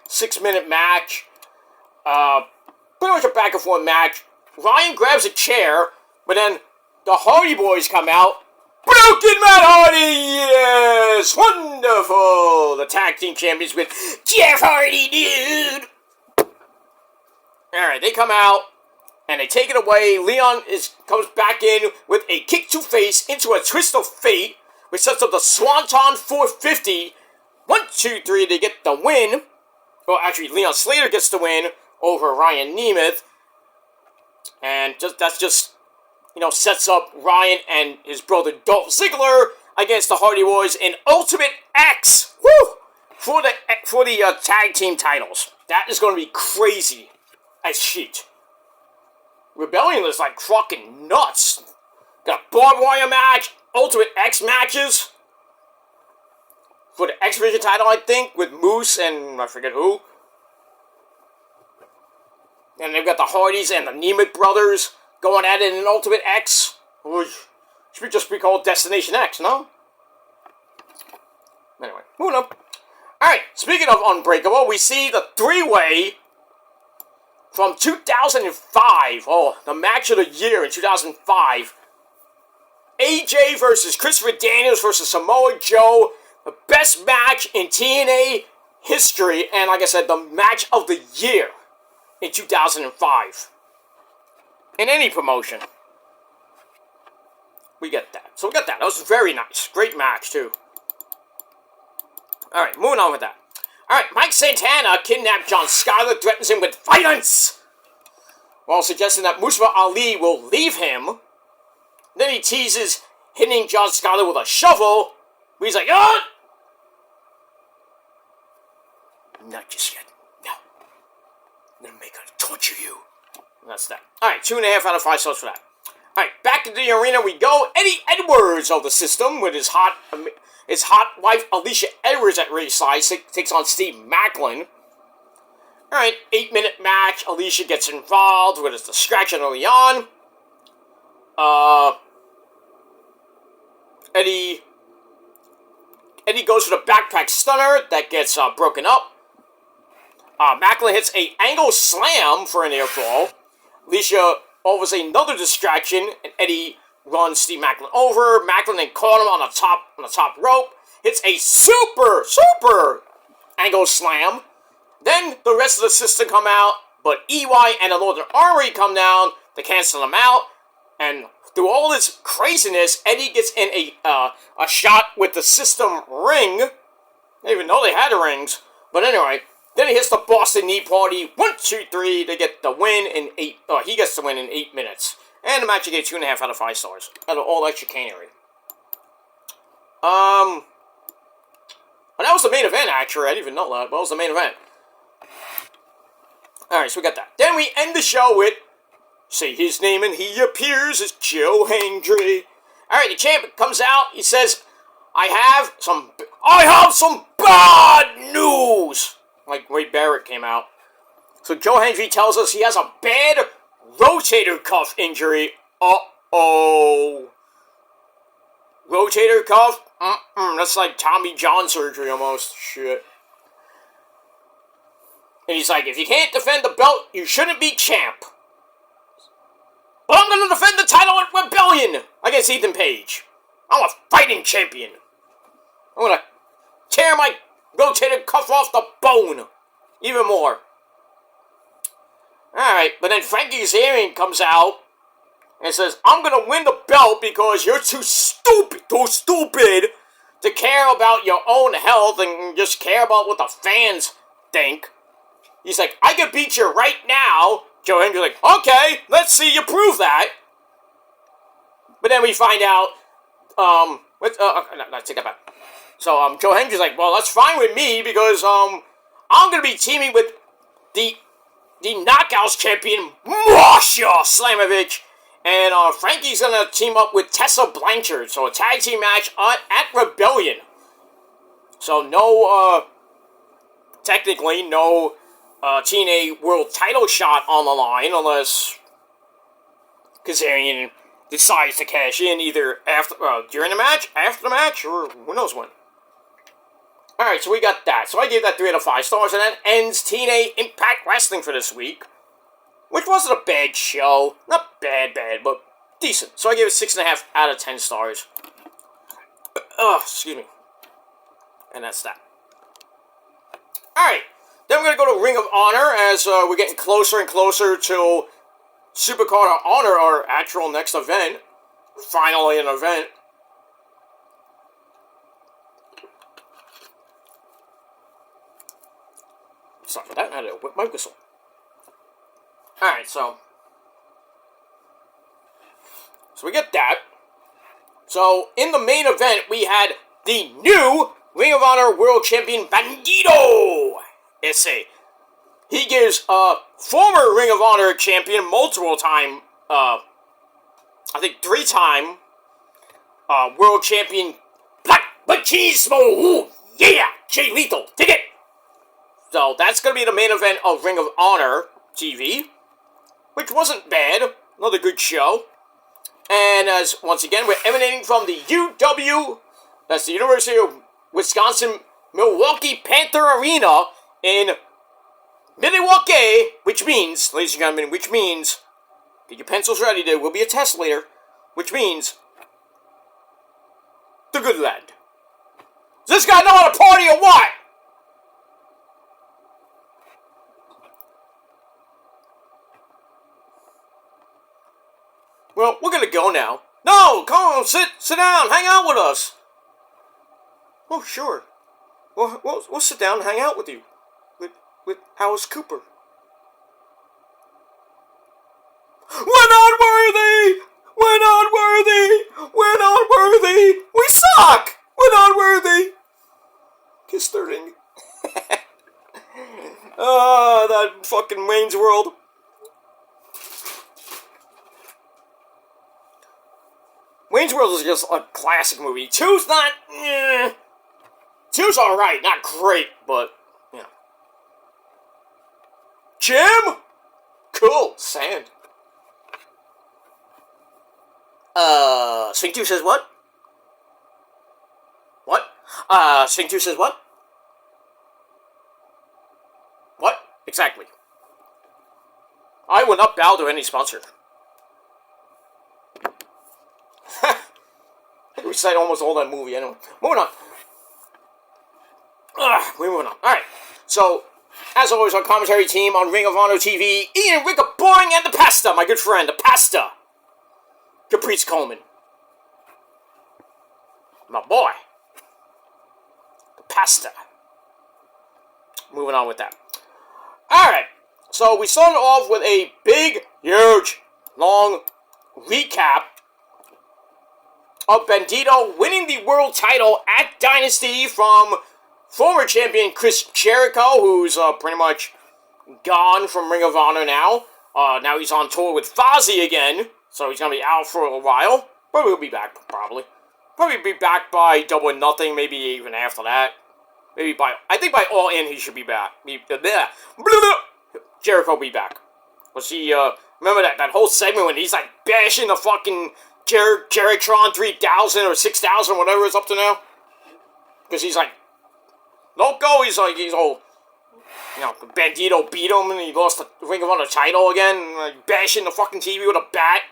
6-minute match. Pretty much a back and forth match. Ryan grabs a chair, but then the Hardy Boys come out. Broken Matt Hardy, yes! Wonderful! The tag team champions with Jeff Hardy, dude! Alright, they come out, and they take it away. Leon comes back in with a kick to face into a twist of fate, which sets up the Swanton 450. 1, 2, 3, they get the win. Well, actually, Leon Slater gets the win over Ryan Nemeth. And that's just, sets up Ryan and his brother Dolph Ziggler against the Hardy Boys in Ultimate X. Woo! For the tag team titles. That is going to be crazy as shit. Rebellion is like fucking nuts. Got a barbed wire match, Ultimate X matches. For the X Division title, I think, with Moose and I forget who. And they've got the Hardys and the Nemeth brothers going at it in Ultimate X. Which should just be called Destination X, no? Anyway, moving on. Alright, speaking of Unbreakable, we see the three-way from 2005. Oh, the match of the year in 2005. AJ versus Christopher Daniels versus Samoa Joe. The best match in TNA history, and like I said, the match of the year in 2005. In any promotion. We get that. So we got that. That was very nice. Great match, too. Alright, moving on with that. Alright, Mike Santana kidnapped John Skyler, threatens him with violence, while suggesting that Mustafa Ali will leave him. Then he teases hitting John Skyler with a shovel. He's like, oh! Not just yet. No. I'm gonna make her torture you. And that's that. Alright, 2.5 out of 5 stars for that. Alright, back into the arena we go. Eddie Edwards of the system with his hot wife Alicia Edwards at ringside takes on Steve Macklin. Alright, 8-minute match. Alicia gets involved with his distraction early on. Eddie goes for the backpack stunner that gets broken up. Macklin hits a angle slam for an air fall. Alicia offers another distraction, and Eddie runs Steve Macklin over. Macklin then caught him on the top rope. Hits a super angle slam. Then the rest of the system come out, but EY and the Northern Armory come down to cancel them out. And through all this craziness, Eddie gets in a shot with the system ring. I didn't even know they had rings. But anyway, then he hits the Boston Knee Party. 1, 2, 3. They get the win in 8. He gets the win in 8 minutes. And the match you get 2.5 out of 5 stars. Out of all that chicanery. Well, that was the main event, actually. I didn't even know that, but that was the main event. Alright, so we got that. Then we end the show with, say his name and he appears as Joe Hendry. Alright, the champ comes out. He says, I have some bad news. Like Wade Barrett came out. So Joe Hendry tells us he has a bad rotator cuff injury. Uh-oh. Rotator cuff? That's like Tommy John surgery almost. Shit. And he's like, if you can't defend the belt, you shouldn't be champ. But I'm going to defend the title at Rebellion against Ethan Page. I'm a fighting champion. I'm going to tear my rotator cuff off the bone. Even more. Alright, but then Frankie Kazarian comes out and says, I'm going to win the belt because you're too stupid to care about your own health and just care about what the fans think. He's like, I can beat you right now. Joe Hendry's like, okay, let's see you prove that. But then we find out, no, take that back. So, Joe Hendry's like, well, that's fine with me because, I'm gonna be teaming with the Knockouts champion, Masha Slamovich. And Frankie's going to team up with Tessa Blanchard. So a tag team match at Rebellion. So technically no TNA World title shot on the line unless Kazarian decides to cash in either during the match, after the match, or who knows when. Alright, so we got that. So I gave that 3 out of 5 stars, and that ends TNA Impact Wrestling for this week. Which wasn't a bad show. Not bad, but decent. So I gave it 6.5 out of 10 stars. Excuse me. And that's that. Alright. Then we're going to go to Ring of Honor as we're getting closer and closer to Supercard of Honor, our actual next event. Finally an event. Sorry for that. I had to whip my whistle. Alright, so we get that. So, in the main event, we had the new Ring of Honor World Champion Bandito S.A. He gives former Ring of Honor champion, multiple time, I think 3-time World Champion Black Machismo. Ooh, yeah, Jay Lethal, dig it! So, that's going to be the main event of Ring of Honor TV. Which wasn't bad. Another good show. And as, once again, we're emanating from the UW, that's the University of Wisconsin Milwaukee Panther Arena in Milwaukee, which means, ladies and gentlemen, get your pencils ready, there will be a test later, which means, the good land. Does this guy know how to party or what? Well, we're gonna go now. No, come on, sit down, hang out with us. Oh, sure. We'll sit down and hang out with you. With Alice Cooper. We're not worthy! We're not worthy! We're not worthy! We suck! We're not worthy! Kiss their ring. That fucking Wayne's World. Wayne's World is just a classic movie. 2's not, 2's alright, not great, but, you know. Jim? Cool, sand. Swing 2 says what? What? Swing 2 says what? What? Exactly. I will not bow to any sponsor. I think we said almost all that movie anyway. Moving on. We're moving on. Alright. So, as always, our commentary team on Ring of Honor TV, Ian, Rick, Boring, and the Pasta, my good friend, the Pasta. Caprice Coleman. My boy. The Pasta. Moving on with that. Alright. So, we started off with a big, huge, long recap of Bandito winning the world title at Dynasty from former champion Chris Jericho, who's pretty much gone from Ring of Honor now. Now he's on tour with Fozzy again, so he's going to be out for a while. But he'll be back, probably. Probably be back by Double or Nothing, maybe even after that. I think by All In he should be back. Jericho will be back. Was he, remember that whole segment when he's like bashing the fucking Jerrytron 3000 or 6000, whatever it's up to now? Because he's like, don't go, he's all, you know, Bandito beat him and he lost the Ring of Honor title again, like, bashing the fucking TV with a bat.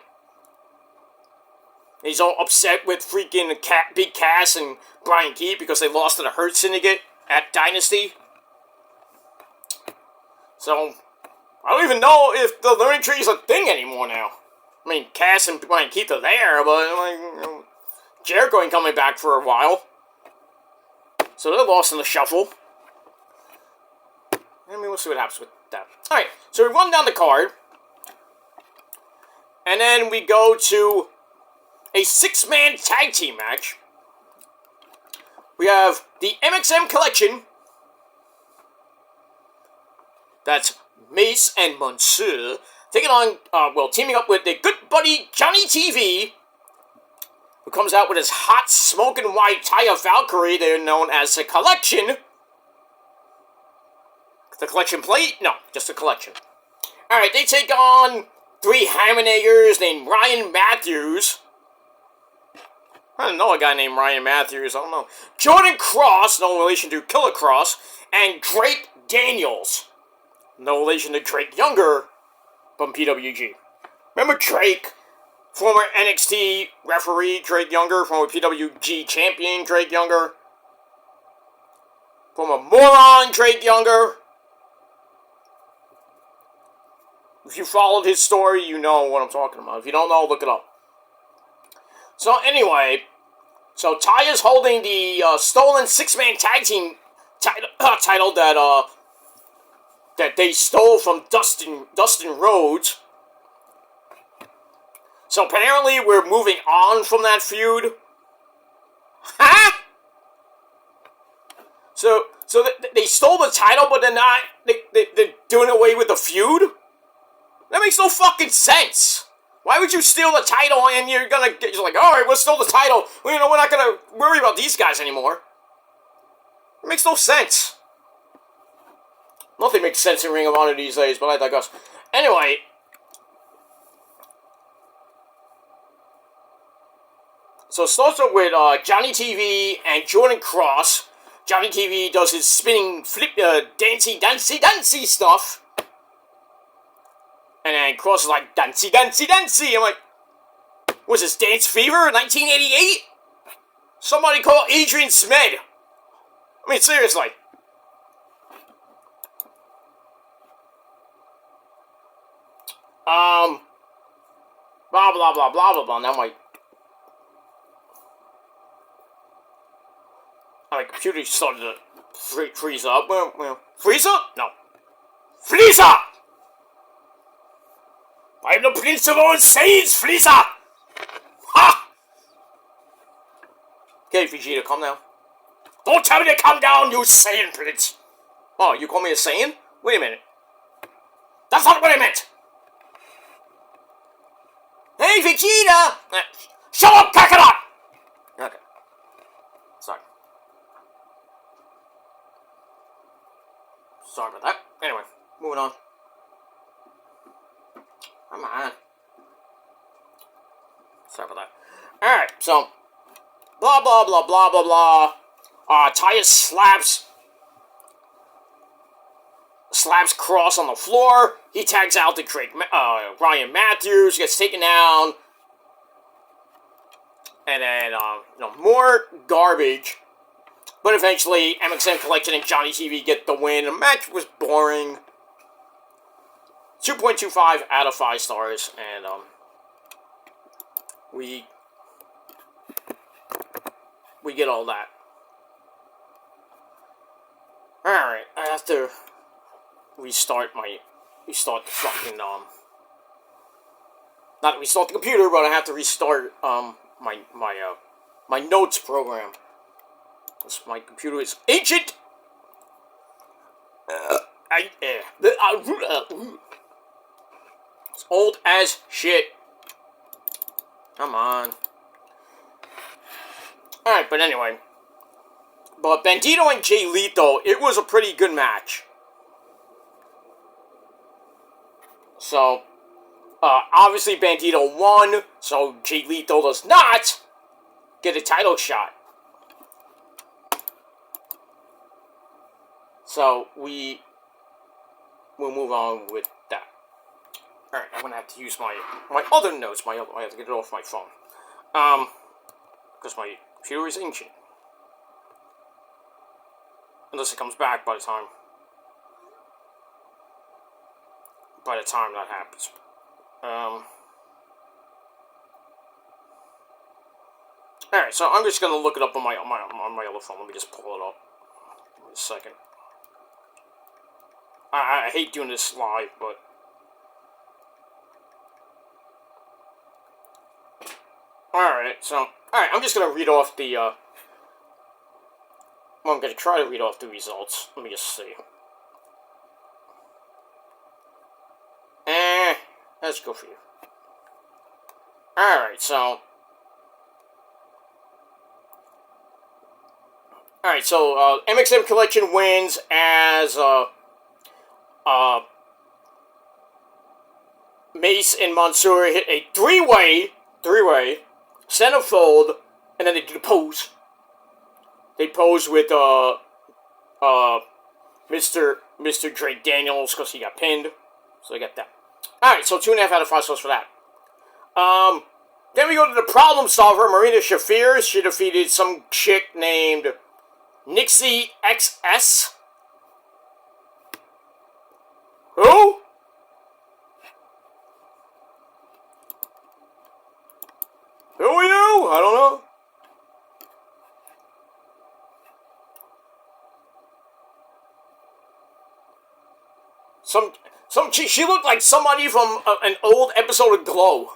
He's all upset with freaking Big Cass and Brian Keith because they lost to the Hurt Syndicate at Dynasty. So, I don't even know if the Learning Tree is a thing anymore now. I mean, Cass and Brian Keith are there, but like, you know, Jericho ain't coming back for a while. So they're lost in the shuffle. I mean, we'll see what happens with that. Alright, so we run down the card. And then we go to a 6-man tag team match. We have the MXM Collection. That's Mace and Monsieur. Taking on, teaming up with their good buddy Johnny TV, who comes out with his hot smoking white Taya Valkyrie. They're known as the Collection. The Collection plate? No, just the Collection. Alright, they take on 3 Hammonegers named Ryan Matthews. I don't know a guy named Ryan Matthews, I don't know. Jordan Cross, no relation to Killer Cross, and Drake Daniels. No relation to Drake Younger from PWG. Remember Drake? Former NXT referee Drake Younger, former PWG champion Drake Younger, former moron Drake Younger. If you followed his story, you know what I'm talking about. If you don't know, look it up. So anyway, so Taya's holding the stolen 6-man tag team title that they stole from Dustin Rhodes. So apparently we're moving on from that feud. Huh? So they stole the title, but they're not. They're doing away with the feud. That makes no fucking sense. Why would you steal the title and you're like, all right, we'll steal the title. Well, you know, we're not gonna worry about these guys anymore. It makes no sense. Nothing makes sense in Ring of Honor these days, but I digress. Anyway. So it starts up with Johnny TV and Jordan Cross. Johnny TV does his spinning, flip, dancey stuff. And then Cross is like, dancey. I'm like, was this Dance Fever in 1988? Somebody call Adrian Smed. I mean, seriously. Blah, blah, blah, blah, blah, blah. Now my computer started to freeze up. Well, freeze up? No. Freeze up! I'm the Prince of all Saints, Freezer! Ha! Okay, Vegeta, calm down. Don't tell me to calm down, you Saiyan Prince! Oh, you call me a Saiyan? Wait a minute. That's not what I meant! Hey, Vegeta! Shut up, Kakarot! Okay. Sorry. Sorry about that. Anyway, moving on. Come on. Sorry about that. Alright, so. Blah, blah, blah, blah, blah, blah. Taya slaps Cross on the floor. He tags out to Ryan Matthews. Gets taken down. And then, more garbage. But eventually, MXM Collection and Johnny TV get the win. The match was boring. 2.25 out of 5 stars, and we get all that. Alright, I have to restart the fucking, not restart the computer, but I have to restart, my notes program. My computer is ancient! It's old as shit. Come on. Alright, but anyway. But Bandito and Jay Lethal, it was a pretty good match. So, obviously Bandito won, so Jay Lethal does not get a title shot. So, we'll move on with that. Alright, I'm gonna have to use my other notes. I have to get it off my phone. Because my computer is ancient. Unless it comes back by the time that happens. Alright, so I'm just gonna look it up on my other phone. Let me just pull it up. Wait a second. I hate doing this live, but... Alright, so... Alright, I'm just gonna read off the, Well, I'm gonna try to read off the results. Let me just see. That's good for you. Alright, so... Alright, so, MXM Collection wins as, Mace and Mansoor hit a three-way, centerfold, and then they do the pose. They pose with, Mr. Drake Daniels, because he got pinned. So they got that. Alright, so 2.5 out of 5 stars for that. Then we go to the problem solver, Marina Shafir. She defeated some chick named Nixie XS. Who? Who are you? I don't know. Some chick, she looked like somebody from an old episode of Glow.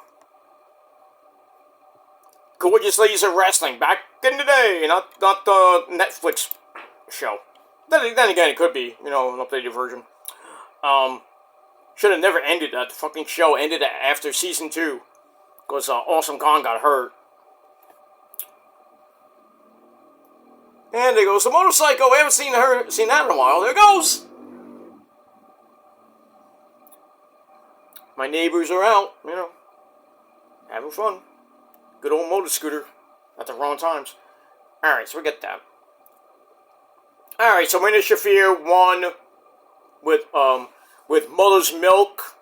Gorgeous Ladies of Wrestling, back in the day, not the Netflix show. Then again, it could be, an updated version. Should have never ended that. The fucking show ended after season 2. Because Awesome Khan got hurt. And there goes the motorcycle. We haven't seen that in a while. There it goes. My neighbors are out, having fun. Good old motor scooter at the wrong times. Alright, so we get that. Alright, so Marina Shafir won with Mother's Milk,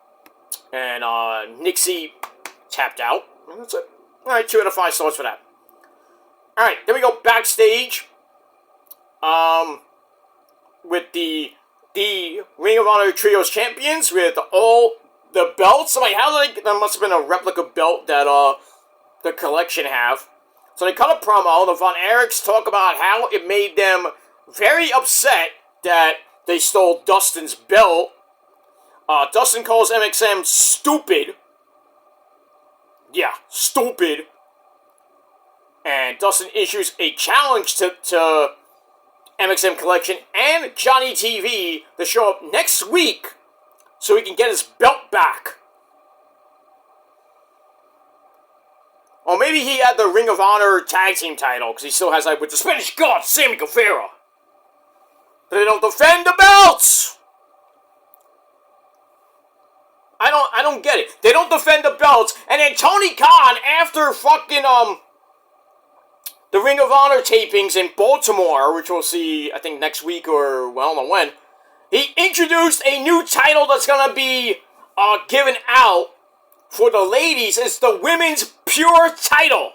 and Nixie tapped out. And that's it. Alright, 2 out of 5 stars for that. Alright, then we go backstage. With the Ring of Honor Trios champions with all the belts. I'm like, how did that must have been a replica belt that the collection have. So they cut a promo. The Von Erichs talk about how it made them very upset that they stole Dustin's belt. Dustin calls MXM stupid. Yeah, stupid. And Dustin issues a challenge to MXM Collection and Johnny TV to show up next week so he can get his belt back. Or maybe he had the Ring of Honor tag team title, because he still has, with the Spanish God, Sammy Guevara. But they don't defend the belts! I don't get it. They don't defend the belts, and then Tony Khan, after fucking, the Ring of Honor tapings in Baltimore, which we'll see, I think, next week or, well, I don't know when, he introduced a new title that's gonna be, given out for the ladies. It's the Women's Pure title.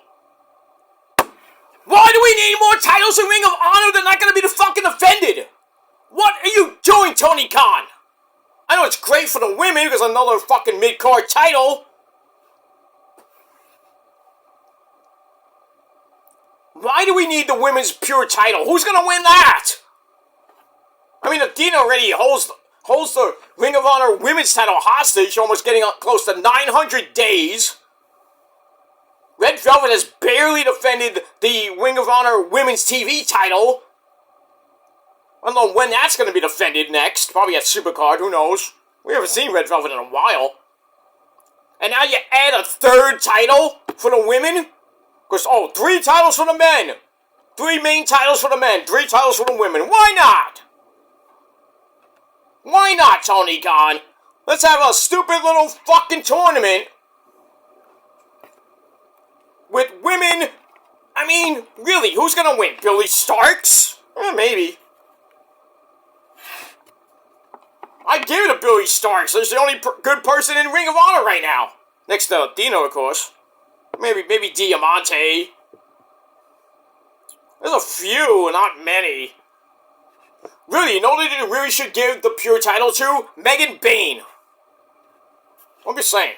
Why do we need more titles in Ring of Honor? They're not gonna be fucking defended. What are you doing, Tony Khan? I know it's great for the women, because another fucking mid-card title. Why do we need the Women's Pure title? Who's gonna win that? I mean, Athena already holds the Ring of Honor Women's title hostage, almost getting close to 900 days. Red Velvet has barely defended the Ring of Honor Women's TV title. I don't know when that's going to be defended next. Probably at Supercard, who knows? We haven't seen Red Velvet in a while. And now you add a third title for the women? Because, 3 titles for the men. 3 main titles for the men. 3 titles for the women. Why not? Why not, Tony Khan? Let's have a stupid little fucking tournament with women. I mean, really, who's gonna win? Billy Starks? Maybe. I'd give it to Billy Starks. He's the only good person in Ring of Honor right now. Next to Dino, of course. Maybe Diamante. There's a few, not many. Really, you know what they really should give the Pure title to? Megan Bayne. I'm just saying.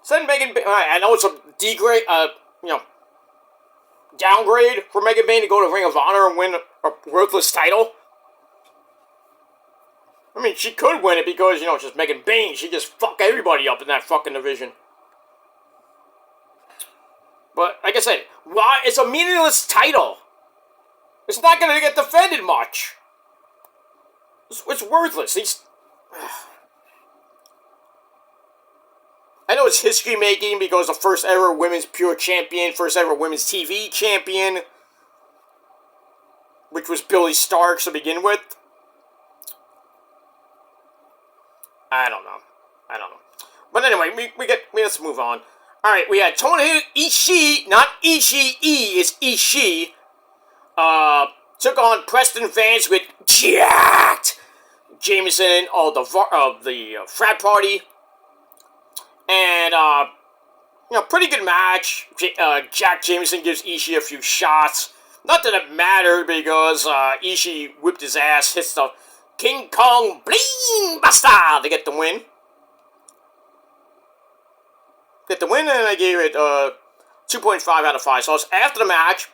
Send Megan Bayne. I know it's a degrade, downgrade for Megan Bayne to go to Ring of Honor and win a worthless title? I mean, she could win it because, you know, it's just Megan Bayne. She just fuck everybody up in that fucking division. But, like I said, why? It's a meaningless title. It's not going to get defended much. It's worthless. I know it's history-making because the first ever women's pure champion, first ever women's TV champion, which was Billy Starks to begin with. I don't know. But anyway, let's move on. Alright, we had Tomohiro Ishii, not Ishii, it's Ishii, took on Preston Vance with jacked Jameson of the frat party. And, you know, pretty good match. Jack Jameson gives Ishii a few shots. Not that it mattered because Ishii whipped his ass, hits the King Kong Bling Basta to get the win. And I gave it 2.5 out of 5 stars. After the match,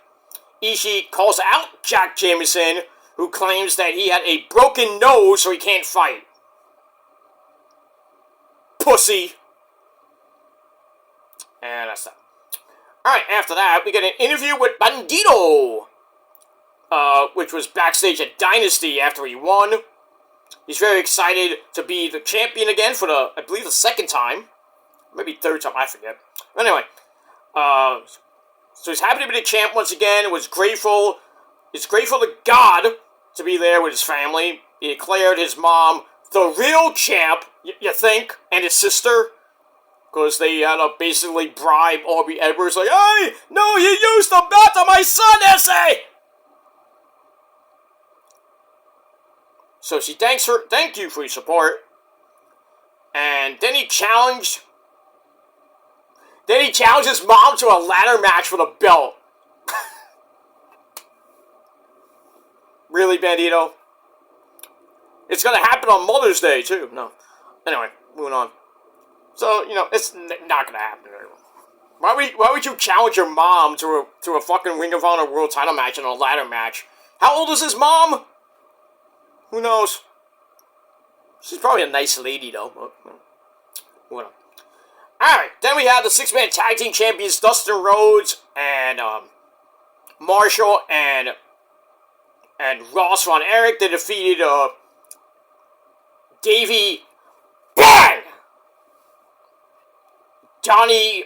Ishii calls out Jack Jameson, who claims that he had a broken nose so he can't fight. Pussy. And that's that. Alright, after that, we get an interview with Bandito, which was backstage at Dynasty after he won. He's very excited to be the champion again for I believe the second time. Maybe third time, I forget. Anyway, so he's happy to be the champ once again. Was grateful. He's grateful to God to be there with his family. He declared his mom the real champ, you think, and his sister. Because they had to basically bribe Aubrey Edwards, like, hey, no, you used the belt on my son, essay! So she thanks her, thank you for your support. And then he challenged his mom to a ladder match for the belt. Really, Bandito? It's gonna happen on Mother's Day, too. No. Anyway, moving on. So, you know, it's not gonna happen. Why would you challenge your mom to a fucking Ring of Honor World Title match and a ladder match? How old is his mom? Who knows? She's probably a nice lady, though. Whatever. Alright, then we have the 6-man tag team champions Dustin Rhodes and Marshall and Ross Von Erich. They defeated Davey Bang! Donnie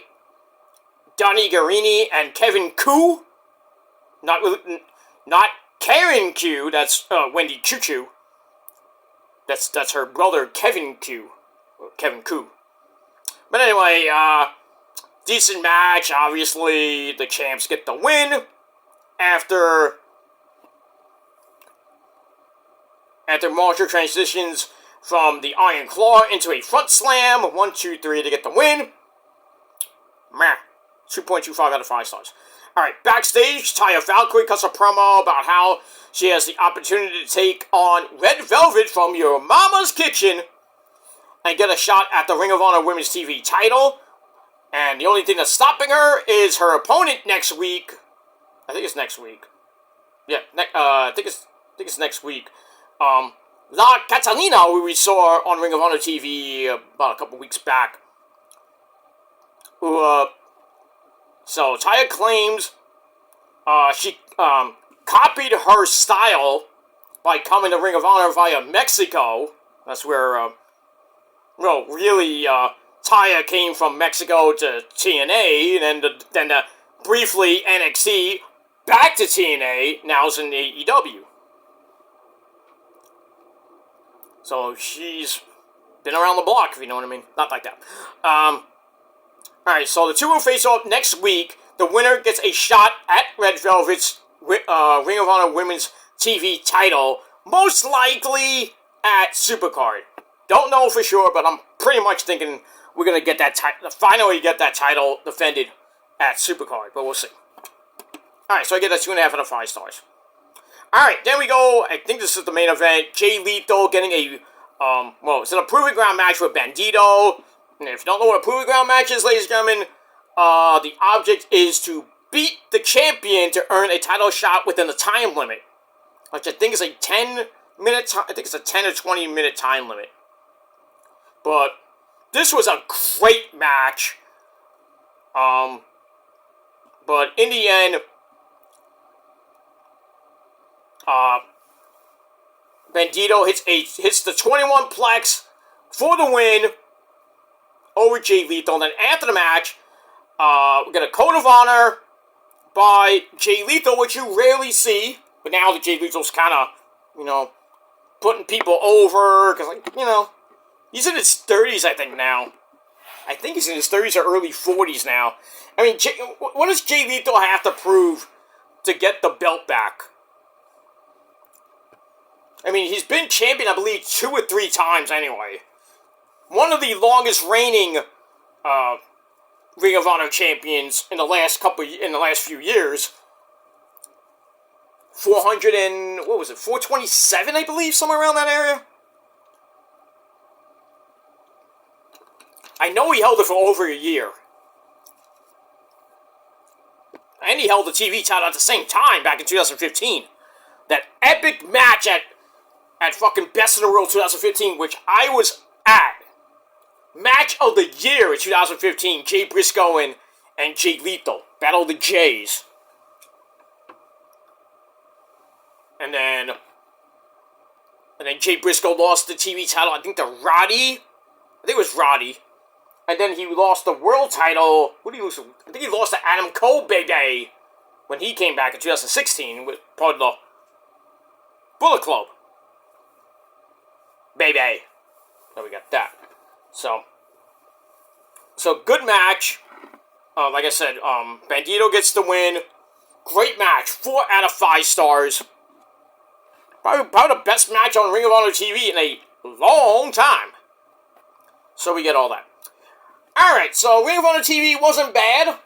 Garini and Kevin Koo. Not Karen Q. That's Wendy Choo Choo. That's her brother Kevin Q. Kevin Koo. But anyway, decent match. Obviously, the champs get the win after Marshall transitions from the Iron Claw into a front slam. 1, 2, 3 to get the win. Meh. 2.25 out of 5 stars. Alright, backstage, Taya Valkyrie cuts a promo about how she has the opportunity to take on Red Velvet from your mama's kitchen and get a shot at the Ring of Honor Women's TV title. And the only thing that's stopping her is her opponent next week. I think it's next week. Yeah, I think it's next week. La Catalina, who we saw on Ring of Honor TV about a couple weeks back. So Taya claims she copied her style by coming to Ring of Honor via Mexico. That's where, really, Taya came from Mexico to TNA, and then briefly NXT, back to TNA, now is in AEW. So she's been around the block, if you know what I mean. Not like that. Alright, so the two will face off next week. The winner gets a shot at Red Velvet's Ring of Honor Women's TV title, most likely at Supercard. Don't know for sure, but I'm pretty much thinking we're going to get that finally get that title defended at Supercard, but we'll see. Alright, so I get a 2.5 out of 5 stars. Alright, then we go, I think this is the main event, Jay Lethal getting a, it's an Proving Ground match with Bandito. And if you don't know what a Proving Ground match is, ladies and gentlemen, the object is to beat the champion to earn a title shot within the time limit. Which I think is a 10-minute I think it's a 10 or 20-minute time limit. But this was a great match. But in the end, Bandito hits the 21 plex for the win over Jay Lethal. And then after the match, we get a code of honor by Jay Lethal, which you rarely see. But now that Jay Lethal's kind of, putting people over, because, he's in his 30s, I think, now. I think he's in his 30s or early 40s now. I mean, what does Jay Lethal have to prove to get the belt back? I mean, he's been champion, I believe, 2 or 3 times anyway. One of the longest reigning Ring of Honor champions in the last few years. 427, I believe, somewhere around that area. I know he held it for over a year. And he held the TV title at the same time back in 2015. That epic match at fucking Best in the World 2015, which I was at. Match of the year in 2015, Jay Briscoe and Jay Lethal. Battle of the Jays. And then Jay Briscoe lost the TV title, I think to Roddy. I think it was Roddy. And then he lost the world title. Who did he lose to? I think he lost to Adam Cole, baby, when he came back in 2016 with part of the Bullet Club. Baby. So we got that. So good match. Like I said, Bandito gets the win. Great match. 4 out of 5 stars. Probably the best match on Ring of Honor TV in a long time. So we get all that. Alright, so Ring of Honor TV wasn't bad.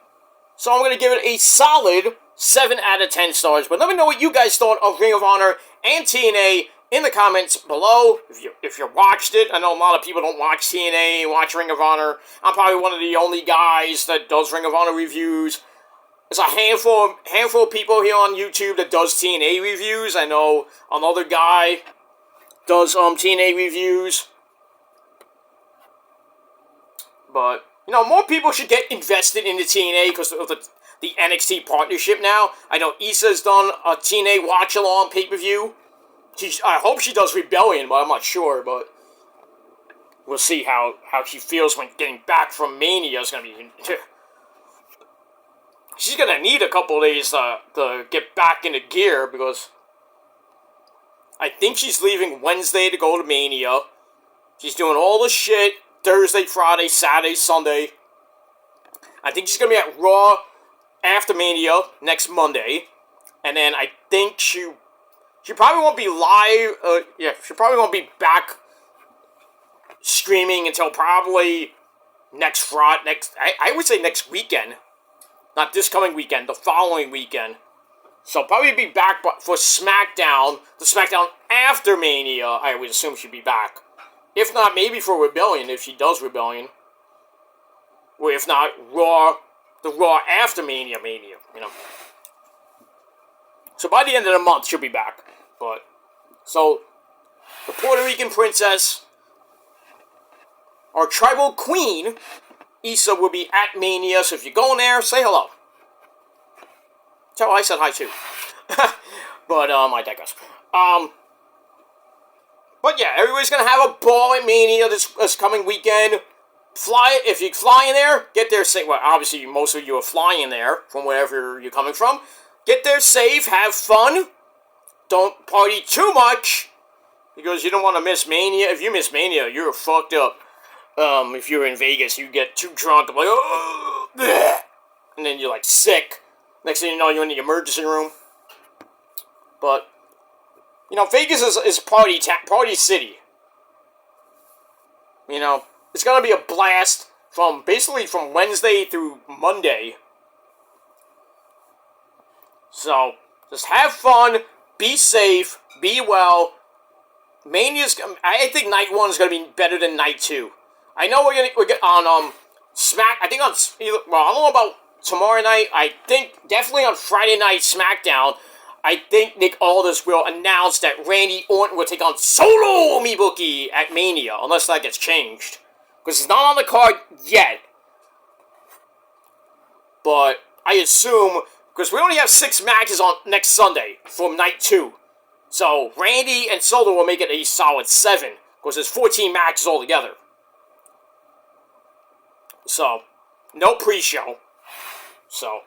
So I'm going to give it a solid 7 out of 10 stars. But let me know what you guys thought of Ring of Honor and TNA in the comments below. If you watched it. I know a lot of people don't watch TNA, watch Ring of Honor. I'm probably one of the only guys that does Ring of Honor reviews. There's a handful of people here on YouTube that does TNA reviews. I know another guy does TNA reviews. But, more people should get invested in the TNA because of the NXT partnership now. I know Issa's done a TNA watch-along pay-per-view. I hope she does Rebellion, but I'm not sure. But we'll see how she feels when getting back from Mania is going to be... She's going to need a couple of days to get back into gear because I think she's leaving Wednesday to go to Mania. She's doing all the shit Thursday, Friday, Saturday, Sunday. I think she's going to be at Raw after Mania next Monday. And then I think she probably won't be live. She probably won't be back streaming until probably next Friday. I would say next weekend. Not this coming weekend, the following weekend. So probably be back for SmackDown. The SmackDown after Mania, I would assume she'd be back. If not, maybe for Rebellion, if she does Rebellion. Or if not, the Raw after Mania, So by the end of the month, she'll be back. So, the Puerto Rican princess, our tribal queen, Issa, will be at Mania, so if you're going there, say hello. Tell her I said hi too. But, I digress. But yeah, everybody's gonna have a ball at Mania this coming weekend. If you're flying there, get there safe. Well, obviously, most of you are flying there from wherever you're coming from. Get there safe, have fun. Don't party too much, because you don't want to miss Mania. If you miss Mania, you're fucked up. If you're in Vegas, you get too drunk, like, oh, bleh, and then you're like sick. Next thing you know, you're in the emergency room. But Vegas is party city. It's gonna be a blast from Wednesday through Monday. So just have fun, be safe, be well. I think night 1 is gonna be better than night 2. I know we're gonna on I don't know about tomorrow night, I think, definitely on Friday Night SmackDown, I think Nick Aldis will announce that Randy Orton will take on Solo Mibuki at Mania, unless that gets changed. Because it's not on the card yet. But I assume, because we only have 6 matches on next Sunday from night 2. So Randy and Solo will make it a solid 7, because there's 14 matches altogether. So, no pre-show. So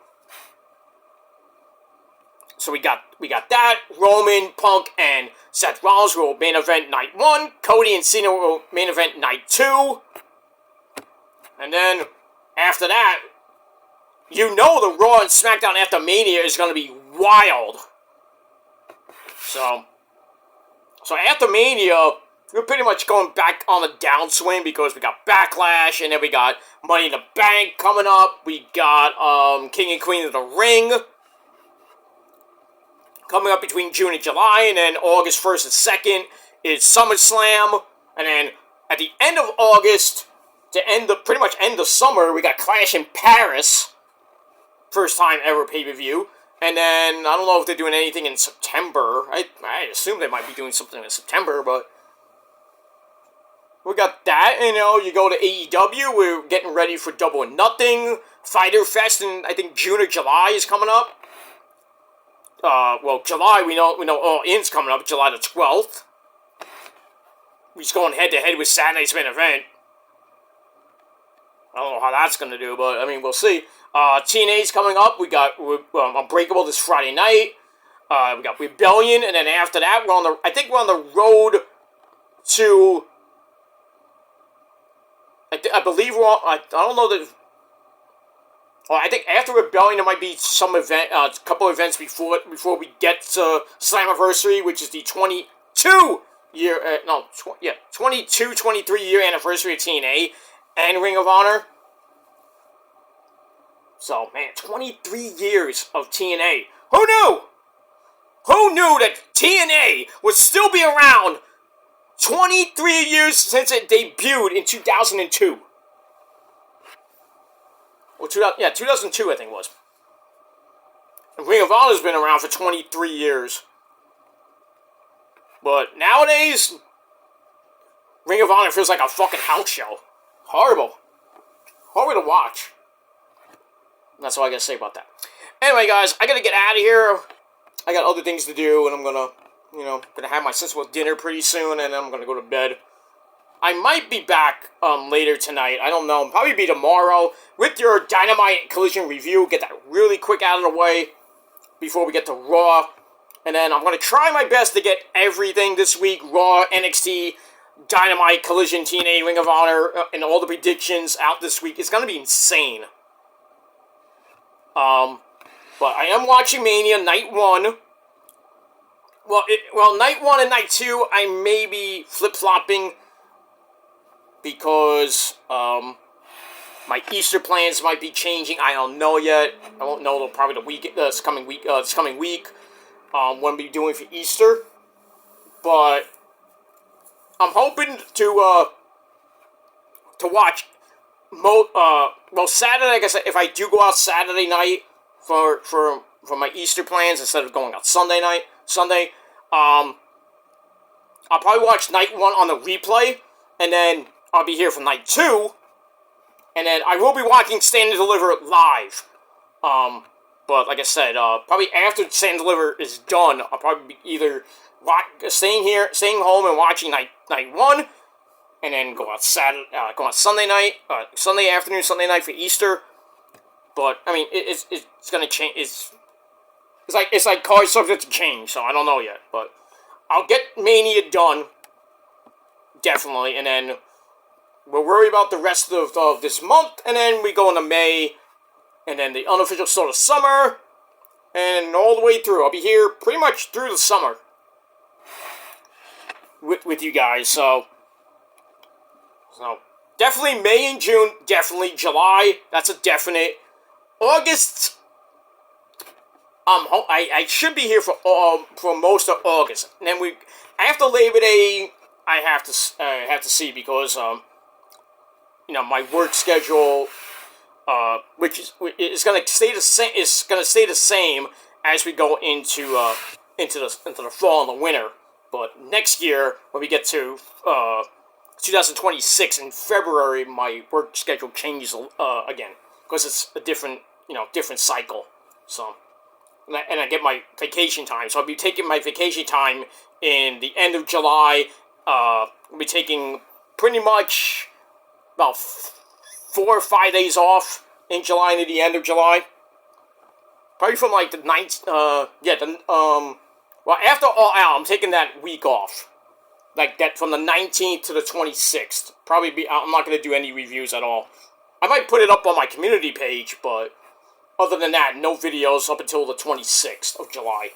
we got that. Roman, Punk, and Seth Rollins will main event night 1. Cody and Cena will main event night 2. And then, after that, you know the Raw and SmackDown after Mania is going to be wild. So after Mania, we're pretty much going back on the downswing because we got Backlash, and then we got Money in the Bank coming up. We got King and Queen of the Ring coming up between June and July, and then August 1st and 2nd is SummerSlam, and then at the end of August, to pretty much end the summer, we got Clash in Paris, first time ever pay-per-view, and then I don't know if they're doing anything in September. I assume they might be doing something in September, but we got that, and you go to AEW, we're getting ready for Double or Nothing, Fyter Fest, and I think June or July is coming up. Well, July, we know All In's coming up, July the 12th. He's going head-to-head with Saturday's main event. I don't know how that's going to do, but, I mean, we'll see. TNA's coming up. We got Unbreakable this Friday night. We got Rebellion, and then after that, I think we're on the road to... I believe we're on... I don't know that... Well, I think after Rebellion, there might be some event, a couple events before we get to Slammiversary, which is the 23 year anniversary of TNA and Ring of Honor. So, man, 23 years of TNA. Who knew? Who knew that TNA would still be around 23 years since it debuted in 2002? Well, 2002, I think it was. And Ring of Honor's been around for 23 years. But nowadays, Ring of Honor feels like a fucking house show. Horrible. Horrible to watch. That's all I gotta say about that. Anyway, guys, I gotta get out of here. I got other things to do, and I'm gonna have my sensible dinner pretty soon, and then I'm gonna go to bed. I might be back later tonight. I don't know. Probably be tomorrow with your Dynamite Collision review. Get that really quick out of the way before we get to Raw. And then I'm going to try my best to get everything this week. Raw, NXT, Dynamite, Collision, TNA, Ring of Honor, and all the predictions out this week. It's going to be insane. But I am watching Mania Night 1. Well, Night 1 and Night 2, I may be flip-flopping because my Easter plans might be changing. I don't know yet. I won't know till probably this coming week. What I'll be doing for Easter, but I'm hoping to watch. Well, Saturday, like I said, if I do go out Saturday night for my Easter plans instead of going out Sunday, I'll probably watch Night 1 on the replay, and then I'll be here for Night 2, and then I will be watching Stand and Deliver live. But like I said, probably after Stand and Deliver is done, I'll probably be either staying home and watching Night 1, and then go out Sunday night, Sunday afternoon, Sunday night for Easter. But I mean, it's gonna change. It's like cards subject to change, so I don't know yet. But I'll get Mania done, definitely, and then we'll worry about the rest of this month, and then we go into May, and then the unofficial start of summer, and all the way through. I'll be here pretty much through the summer with you guys, so definitely May and June, definitely July, that's a definite. August, I should be here for most of August, and then after Labor Day, I have to see because my work schedule. which is going to stay the same. Is going to stay the same as we go into the fall and the winter. But next year, when we get to 2026 in February, my work schedule changes again because it's a different cycle. So, and I get my vacation time. So I'll be taking my vacation time in the end of July. I'll be taking pretty much about 4 or 5 days off in July and at the end of July. Probably from like the 9th, well, after All Out, I'm taking that week off. Like that from the 19th to the 26th. I'm not going to do any reviews at all. I might put it up on my community page, but other than that, no videos up until the 26th of July.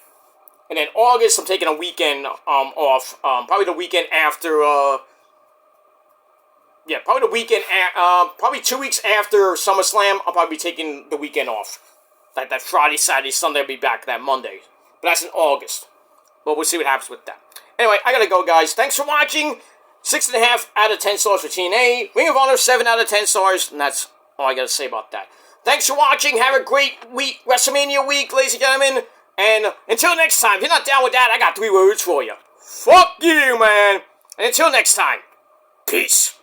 And then August, I'm taking a weekend off. Probably the weekend after, probably 2 weeks after SummerSlam, I'll probably be taking the weekend off. Like that Friday, Saturday, Sunday, I'll be back that Monday. But that's in August. But we'll see what happens with that. Anyway, I gotta go, guys. Thanks for watching. 6.5 out of 10 stars for TNA. Ring of Honor, 7 out of 10 stars. And that's all I gotta say about that. Thanks for watching. Have a great week, WrestleMania week, ladies and gentlemen. And until next time, if you're not down with that, I got 3 words for you. Fuck you, man. And until next time, peace.